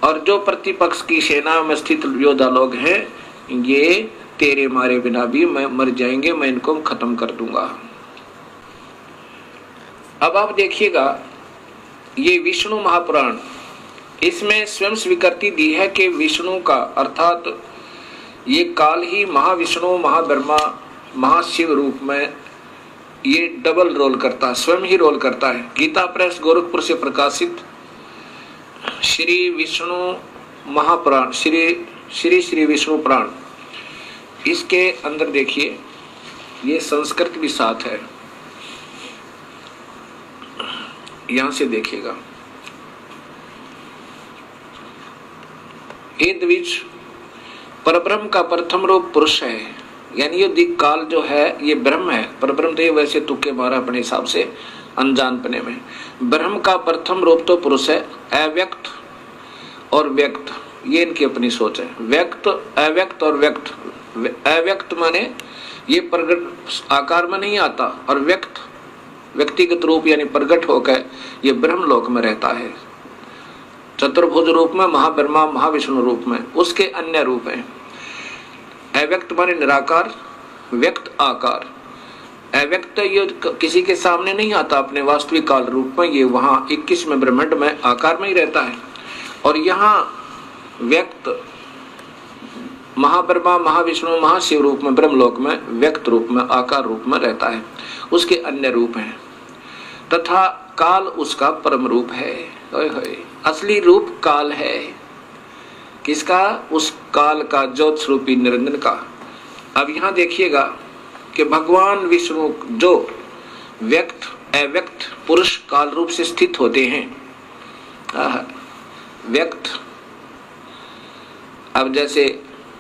और जो प्रतिपक्ष की सेना में स्थित योद्धा लोग हैं, ये तेरे मारे बिना भी मैं मर जाएंगे, मैं इनको खत्म कर दूंगा। अब आप देखिएगा, ये विष्णु महापुराण, इसमें स्वयं स्वीकृति दी है कि विष्णु का, अर्थात ये काल ही महाविष्णु, महाब्रह्मा, महाशिव रूप में ये डबल रोल करता है, स्वयं ही रोल करता है। गीता प्रेस गोरखपुर से प्रकाशित श्री विष्णु महापुराण, श्री विष्णु पुराण, इसके अंदर देखिए, ये संस्कृत भी साथ है, यहां से देखिएगा। हे द्विज, परब्रह्म का प्रथम रूप पुरुष है, यानी ये दिक् काल जो है ये ब्रह्म है। परब्रह्म तो ये वैसे तुक्के मारा अपने हिसाब से अनजानपने में। ब्रह्म का प्रथम रूप तो पुरुष है। अव्यक्त और व्यक्त, ये इनकी अपनी सोच है। व्यक्त, अव्यक्त और व्यक्त। अव्यक्त माने ये प्रगट आकार में नहीं आता, और व्यक्त व्यक्तिगत रूप यानी प्रगट होकर ये ब्रह्म लोक में रहता है, चतुर्भुज रूप में, महाब्रह्मा महाविष्णु रूप में। उसके अन्य रूप हैं। अव्यक्त माने निराकार, व्यक्त आकार। अव्यक्त ये किसी के सामने नहीं आता अपने वास्तविक काल रूप में, ये वहां 21वें ब्रह्मांड में आकार में ही रहता है। और यहाँ व्यक्त महाब्रह्मा महाविष्णु महाशिव रूप में, ब्रह्मलोक में व्यक्त रूप में, आकार रूप में रहता है। उसके अन्य रूप हैं, तथा काल उसका परम रूप है। असली रूप काल है। किसका? उस काल का, ज्योत स्वरूपी निरंजन का। अब यहां देखिएगा कि भगवान विष्णु जो व्यक्त अव्यक्त पुरुष काल रूप से स्थित होते हैं। व्यक्त, अब जैसे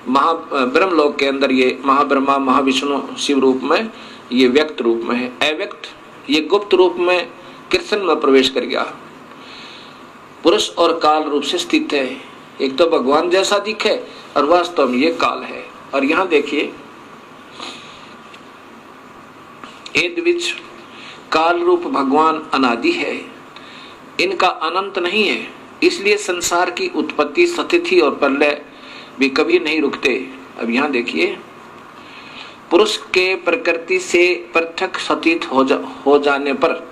ब्रह्मलोक के अंदर ये महाब्रह्मा महाविष्णु शिव रूप में, ये व्यक्त रूप में है। अव्यक्त ये गुप्त रूप में कृष्ण में प्रवेश कर गया, पुरुष और काल रूप से स्थित है। एक तो भगवान जैसा दिखे और वास्तव में ये काल है। और यहां देखिए ये द्विज काल रूप भगवान अनादि है, इनका अनंत नहीं है, इसलिए संसार की उत्पत्ति स्थिति और प्रलय भी कभी नहीं रुकते। अब यहां देखिए पुरुष के प्रकृति से पृथक सतीत हो जाने पर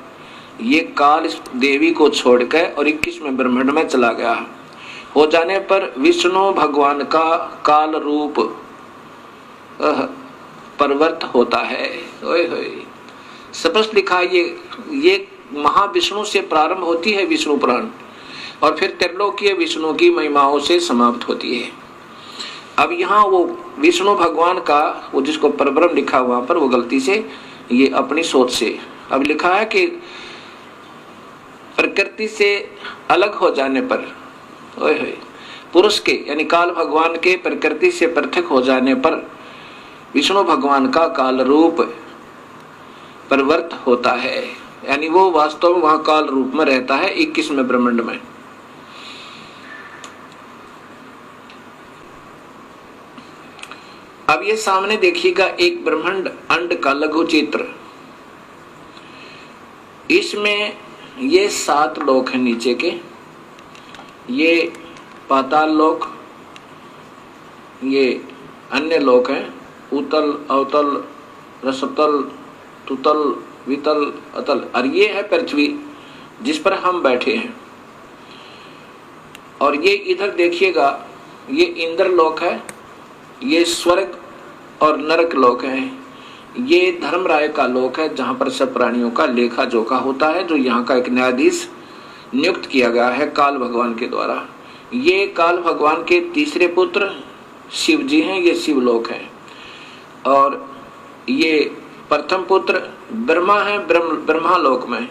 ये काल इस देवी को छोड़कर और 21वें ब्रह्मांड में चला गया। हो जाने पर विष्णु भगवान का काल रूप परिवर्त होता है। ओए होए, स्पष्ट लिखा ये महाविष्णु से प्रारंभ होती है विष्णु पुराण, और फिर त्रिलोकीय विष्णु की महिमाओं से समाप्त होती है। अब यहाँ वो विष्णु भगवान का वो जिसको परब्रह्म लिखा वहां पर वो गलती से ये अपनी सोच से अब लिखा है कि प्रकृति से अलग हो जाने पर पुरुष के यानी काल भगवान के प्रकृति से पृथक हो जाने पर विष्णु भगवान का काल रूप परिवर्त होता है, यानी वो वास्तव में वहां काल रूप में रहता है 21वें ब्रह्मांड में। अब ये सामने देखिएगा एक ब्रह्मांड अंड का लघु चित्र, इसमें ये 7 लोक हैं नीचे के, ये पाताल लोक, ये अन्य लोक हैं उतल अवतल रसतल तुतल वितल अतल, और ये है पृथ्वी जिस पर हम बैठे हैं। और ये इधर देखिएगा ये इंद्र लोक है, ये स्वर्ग और नरक लोक है, ये धर्मराय का लोक है जहां पर सब प्राणियों का लेखा जोखा होता है, जो यहाँ का एक न्यायाधीश नियुक्त किया गया है काल भगवान के द्वारा। ये काल भगवान के तीसरे पुत्र शिव जी हैं, ये शिवलोक है। और ये प्रथम पुत्र ब्रह्मा है ब्रह्मा लोक में,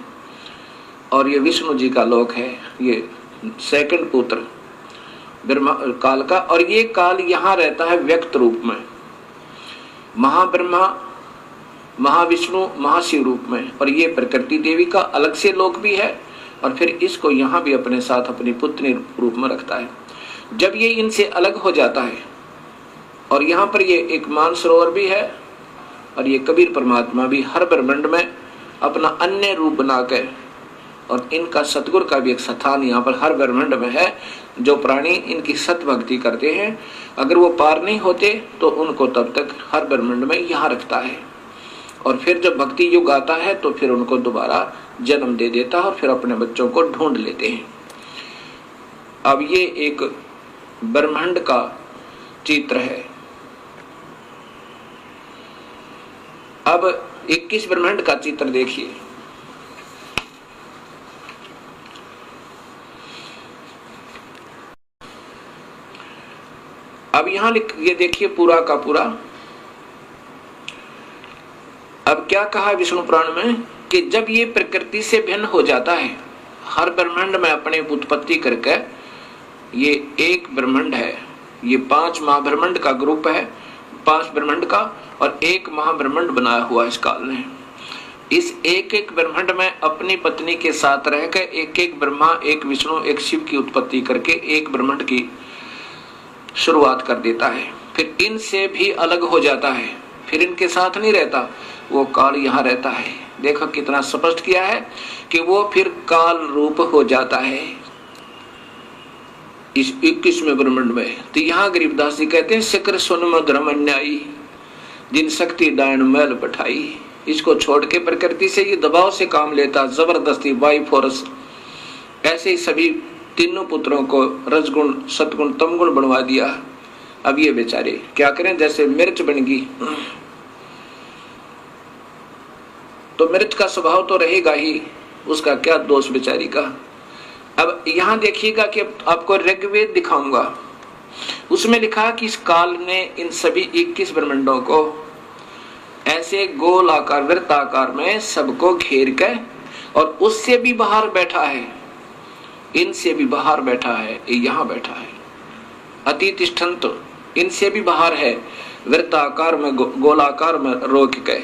और ये विष्णु जी का लोक है, ये सेकंड पुत्र ब्रह्मा काल का। और ये काल यहाँ रहता है व्यक्त रूप में, महाब्रह्मा महाविष्णु महाशिव रूप में, और ये प्रकृति देवी का अलग से लोक भी है, और फिर इसको यहाँ भी अपने साथ अपनी पुत्री रूप में रखता है। जब ये इनसे अलग हो जाता है, और यहाँ पर ये एक मानसरोवर भी है, और ये कबीर परमात्मा भी हर ब्रह्मांड में अपना अन्य रूप बनाकर, और इनका सतगुरु का भी एक स्थान यहाँ पर हर ब्रह्मांड में है। जो प्राणी इनकी सत भक्ति करते हैं, अगर वो पार नहीं होते तो उनको तब तक हर ब्रह्मांड में यहाँ रखता है, और फिर जब भक्ति युग आता है तो फिर उनको दोबारा जन्म दे देता है, और फिर अपने बच्चों को ढूंढ लेते हैं। अब ये एक ब्रह्मांड का चित्र है। अब 21 ब्रह्मांड का चित्र देखिए। अब यहां ये देखिए पूरा का पूरा। अब क्या कहा विष्णु पुराण में कि जब ये प्रकृति से भिन्न हो जाता है, हर ब्रह्मांड में अपने उत्पत्ति करके, ये एक ब्रह्मांड है, ये 5 महाब्रह्मांड का ग्रुप है, 5 ब्रह्मांड का, और एक महाब्रह्मांड बनाया हुआ इस काल ने। इस एक एक ब्रह्मांड में अपनी पत्नी के साथ रहकर एक एक ब्रह्मा एक विष्णु एक शिव की उत्पत्ति करके एक ब्रह्मांड की शुरुआत कर देता है। फिर इनसे भी अलग हो जाता है, फिर इनके साथ नहीं रहता, वो काल यहाँ रहता है। देखो कितना स्पष्ट किया है कि वो फिर काल रूप हो जाता है इस 21वें ब्रह्मांड में। तो यहाँ गरीबदास जी कहते हैं शिखर सुन मधुरम अन्यायी जिन शक्ति डायन मैल पठाई। इसको छोड़ के प्रकृति से ये दबाव से काम लेता, जबरदस्ती बाई फोर्स। ऐसे ही सभी तीनों पुत्रों को रजगुण सतगुण तमगुण बनवा दिया। अब ये बेचारे क्या करें, जैसे मिर्च बन गई तो मिर्च का स्वभाव तो रहेगा ही, उसका क्या दोष बेचारी का। अब यहां देखिएगा कि आपको ऋग्वेद दिखाऊंगा, उसमें लिखा कि इस काल ने इन सभी 21 ब्रह्मांडों को ऐसे गोल आकार वृत्ताकार में सबको घेर के और उससे भी बाहर बैठा है, इनसे भी बाहर बैठा है, यहां बैठा है। अतितिष्ठन्त इनसे भी बाहर है, वृत्ताकार में गोलाकार में रोक के।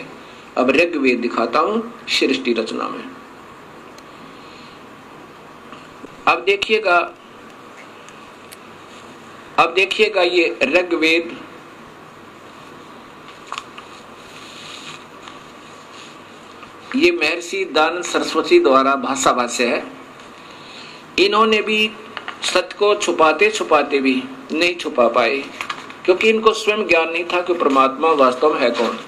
अब ऋग्वेद दिखाता हूं सृष्टि रचना में। अब देखिएगा ये ऋग्वेद ये महर्षि दानंद सरस्वती द्वारा भाषा भाष्य है। इन्होंने भी सत्य को छुपाते छुपाते भी नहीं छुपा पाए, क्योंकि इनको स्वयं ज्ञान नहीं था कि परमात्मा वास्तव में है कौन।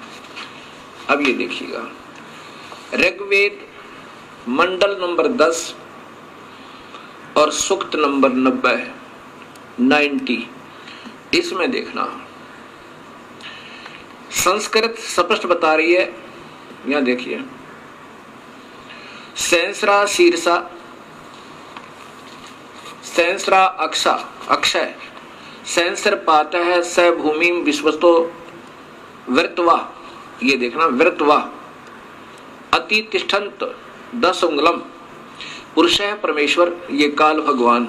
अब ये देखिएगा ऋग्वेद मंडल नंबर 10 और सूक्त नंबर 90 इसमें देखना संस्कृत स्पष्ट बता रही है। यहां देखिए सहस्रा शीर्षा सहस्रा अक्षय सहस्र पात है स भूमि विश्वस्तो वृत्वा। ये देखना वृत्वा अति तिष्ठन्त 10 उंगलम पुरुष है परमेश्वर। ये काल भगवान,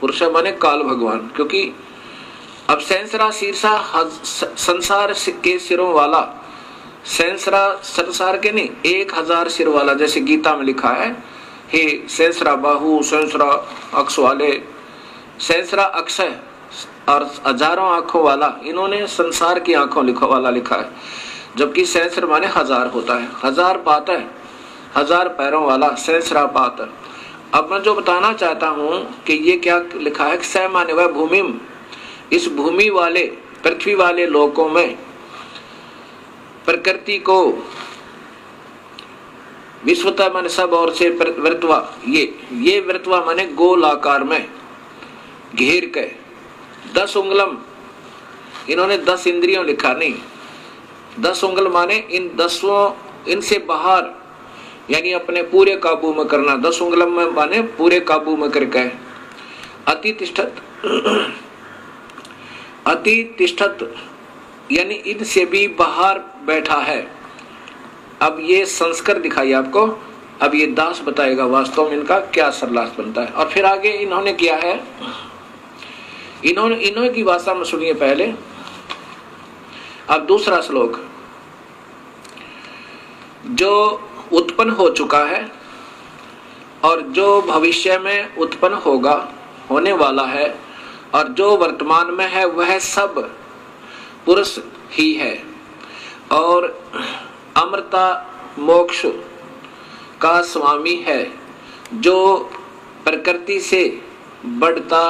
पुरुष माने काल भगवान, क्योंकि अब सहस्रा शीर्षा संसार के सिरों वाला, सहस्रा संसार के नहीं 1000 सिर वाला, जैसे गीता में लिखा है हे सहस्रा बाहु सहस्रा अक्ष वाले, सहस्रा अक्षय और हजारों आंखों वाला, इन्होंने संसार की आंखों वाला लिखा है, जबकि सहस्र माने 1000 होता है। 1000 पात है, 1000 पैरों वाला सहस्रा पात। अब मैं जो बताना चाहता हूं कि ये क्या लिखा है, स माने वह भूमि, इस भूमि वाले पृथ्वी वाले लोकों में प्रकृति को विश्वता माने सब और से वृत्वा, ये वृत्वा माने गोल आकार में घेर के 10 उंगलम, इन्होंने 10 इंद्रियों लिखा नहीं, 10 उंगल माने इन 10 इनसे बाहर, यानी अपने पूरे काबू में करना। 10 उंगलम में माने पूरे काबू में करके। अतितिष्ठत यानी इनसे भी बाहर बैठा है। अब ये संस्कार दिखाई आपको। अब ये दास बताएगा वास्तव में इनका क्या सरलास बनता है। और फिर आगे इन्होंने किया है, इन्होंने की भाषा में सुनिए पहले। अब दूसरा श्लोक, जो उत्पन्न हो चुका है और जो भविष्य में उत्पन्न होगा, होने वाला है, और जो वर्तमान में है वह सब पुरुष ही है, और अमृता मोक्ष का स्वामी है, जो प्रकृति से बढ़ता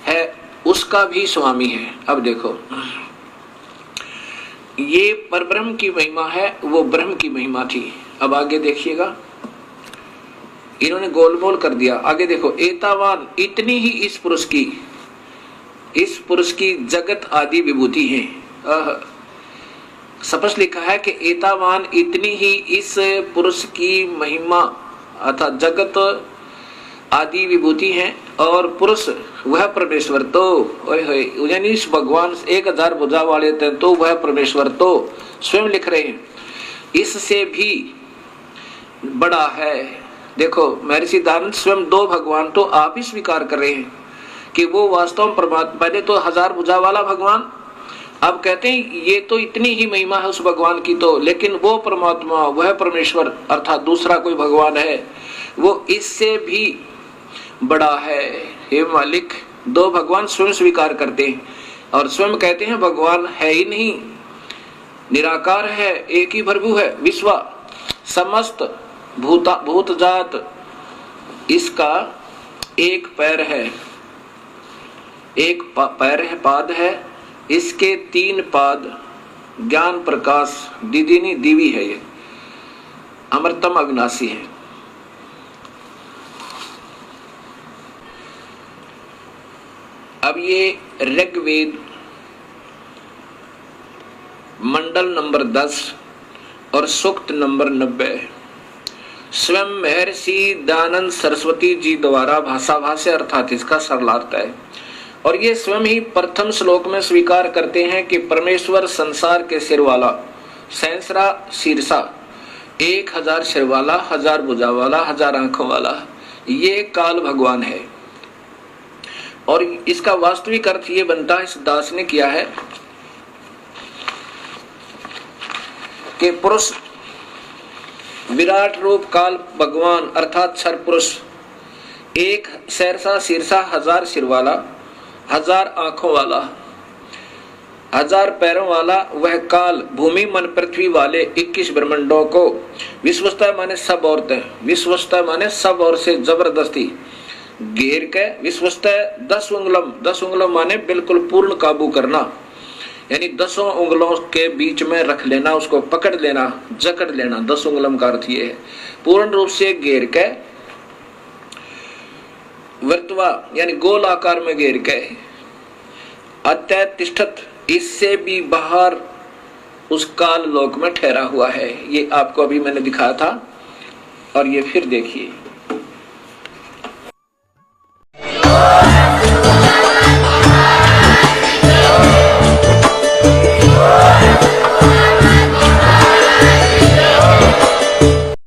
है उसका भी स्वामी है। अब देखो ये परब्रह्म की महिमा है, वो ब्रह्म की महिमा थी। अब आगे देखिएगा, इन्होंने गोलमोल कर दिया। आगे देखो, एतावान इतनी ही इस पुरुष की जगत आदि विभूति है। स्पष्ट लिखा है कि एतावान इतनी ही इस पुरुष की महिमा अर्थात जगत आदि विभूति है, और पुरुष वह परमेश्वर तो यानी इस भगवान 1000 भुजा वाले थे तो वह परमेश्वर तो स्वयं लिख रहे हैं इससे भी बड़ा है। देखो महर्षि दानंद स्वयं 2 भगवान तो आप ही स्वीकार कर रहे हैं कि वो वास्तव में परमात्मा। पहले तो 1000 भुजा वाला भगवान, अब कहते हैं ये तो इतनी ही महिमा है उस भगवान की तो, लेकिन वो परमात्मा वह परमेश्वर अर्थात दूसरा कोई भगवान है वो इससे भी बड़ा है। हे मालिक, 2 भगवान स्वयं स्वीकार करते हैं और स्वयं कहते हैं भगवान है ही नहीं, निराकार है, एक ही प्रभु है, विश्वा समस्त भूत जात इसका एक पैर है, एक पैर है, पाद है, इसके 3 पाद ज्ञान प्रकाश दिदिनी दिवी है, ये अमृतम अविनाशी है। अब ये ऋग्वेद मंडल नंबर 10 और सूक्त नंबर 90 स्वयं महर्षि दानंद सरस्वती जी द्वारा भाषा भाष्य अर्थात इसका सरलार्थ है। और ये स्वयं ही प्रथम श्लोक में स्वीकार करते हैं कि परमेश्वर संसार के सिर वाला, सहस्रा शीर्षा, 1000 सिर वाला, 1000 भुजा वाला, 1000 आंखों वाला, ये काल भगवान है। और इसका वास्तविक अर्थ ये बनता है, इस दास ने किया है कि पुरुष विराट रूप काल भगवान अर्थात क्षर पुरुष, 1 सहस्रा शीर्षा, 1000 सिर वाला, 1000 आंखों वाला, 1000 पैरों वाला, वह काल भूमि मन पृथ्वी वाले 21 ब्रह्मांडों को विश्वस्तः माने सब औरतें, विश्वस्तः माने सब ओर से जबरदस्ती घेर के, विश्वस्तः 10 उंगलम, 10 उंगलम माने बिल्कुल पूर्ण काबू करना, यानी 10 उंगलों के बीच में रख लेना, उसको पकड़ लेना, जकड़ लेना। 10 उंगलम का अर्थ ये है पूर्ण रूप से घेर के, वर्तवा यानी गोल आकार में घेर के, अत्यतिष्ठत इससे भी बाहर उस काल लोक में ठहरा हुआ है। ये आपको अभी मैंने दिखाया था और ये फिर देखिए।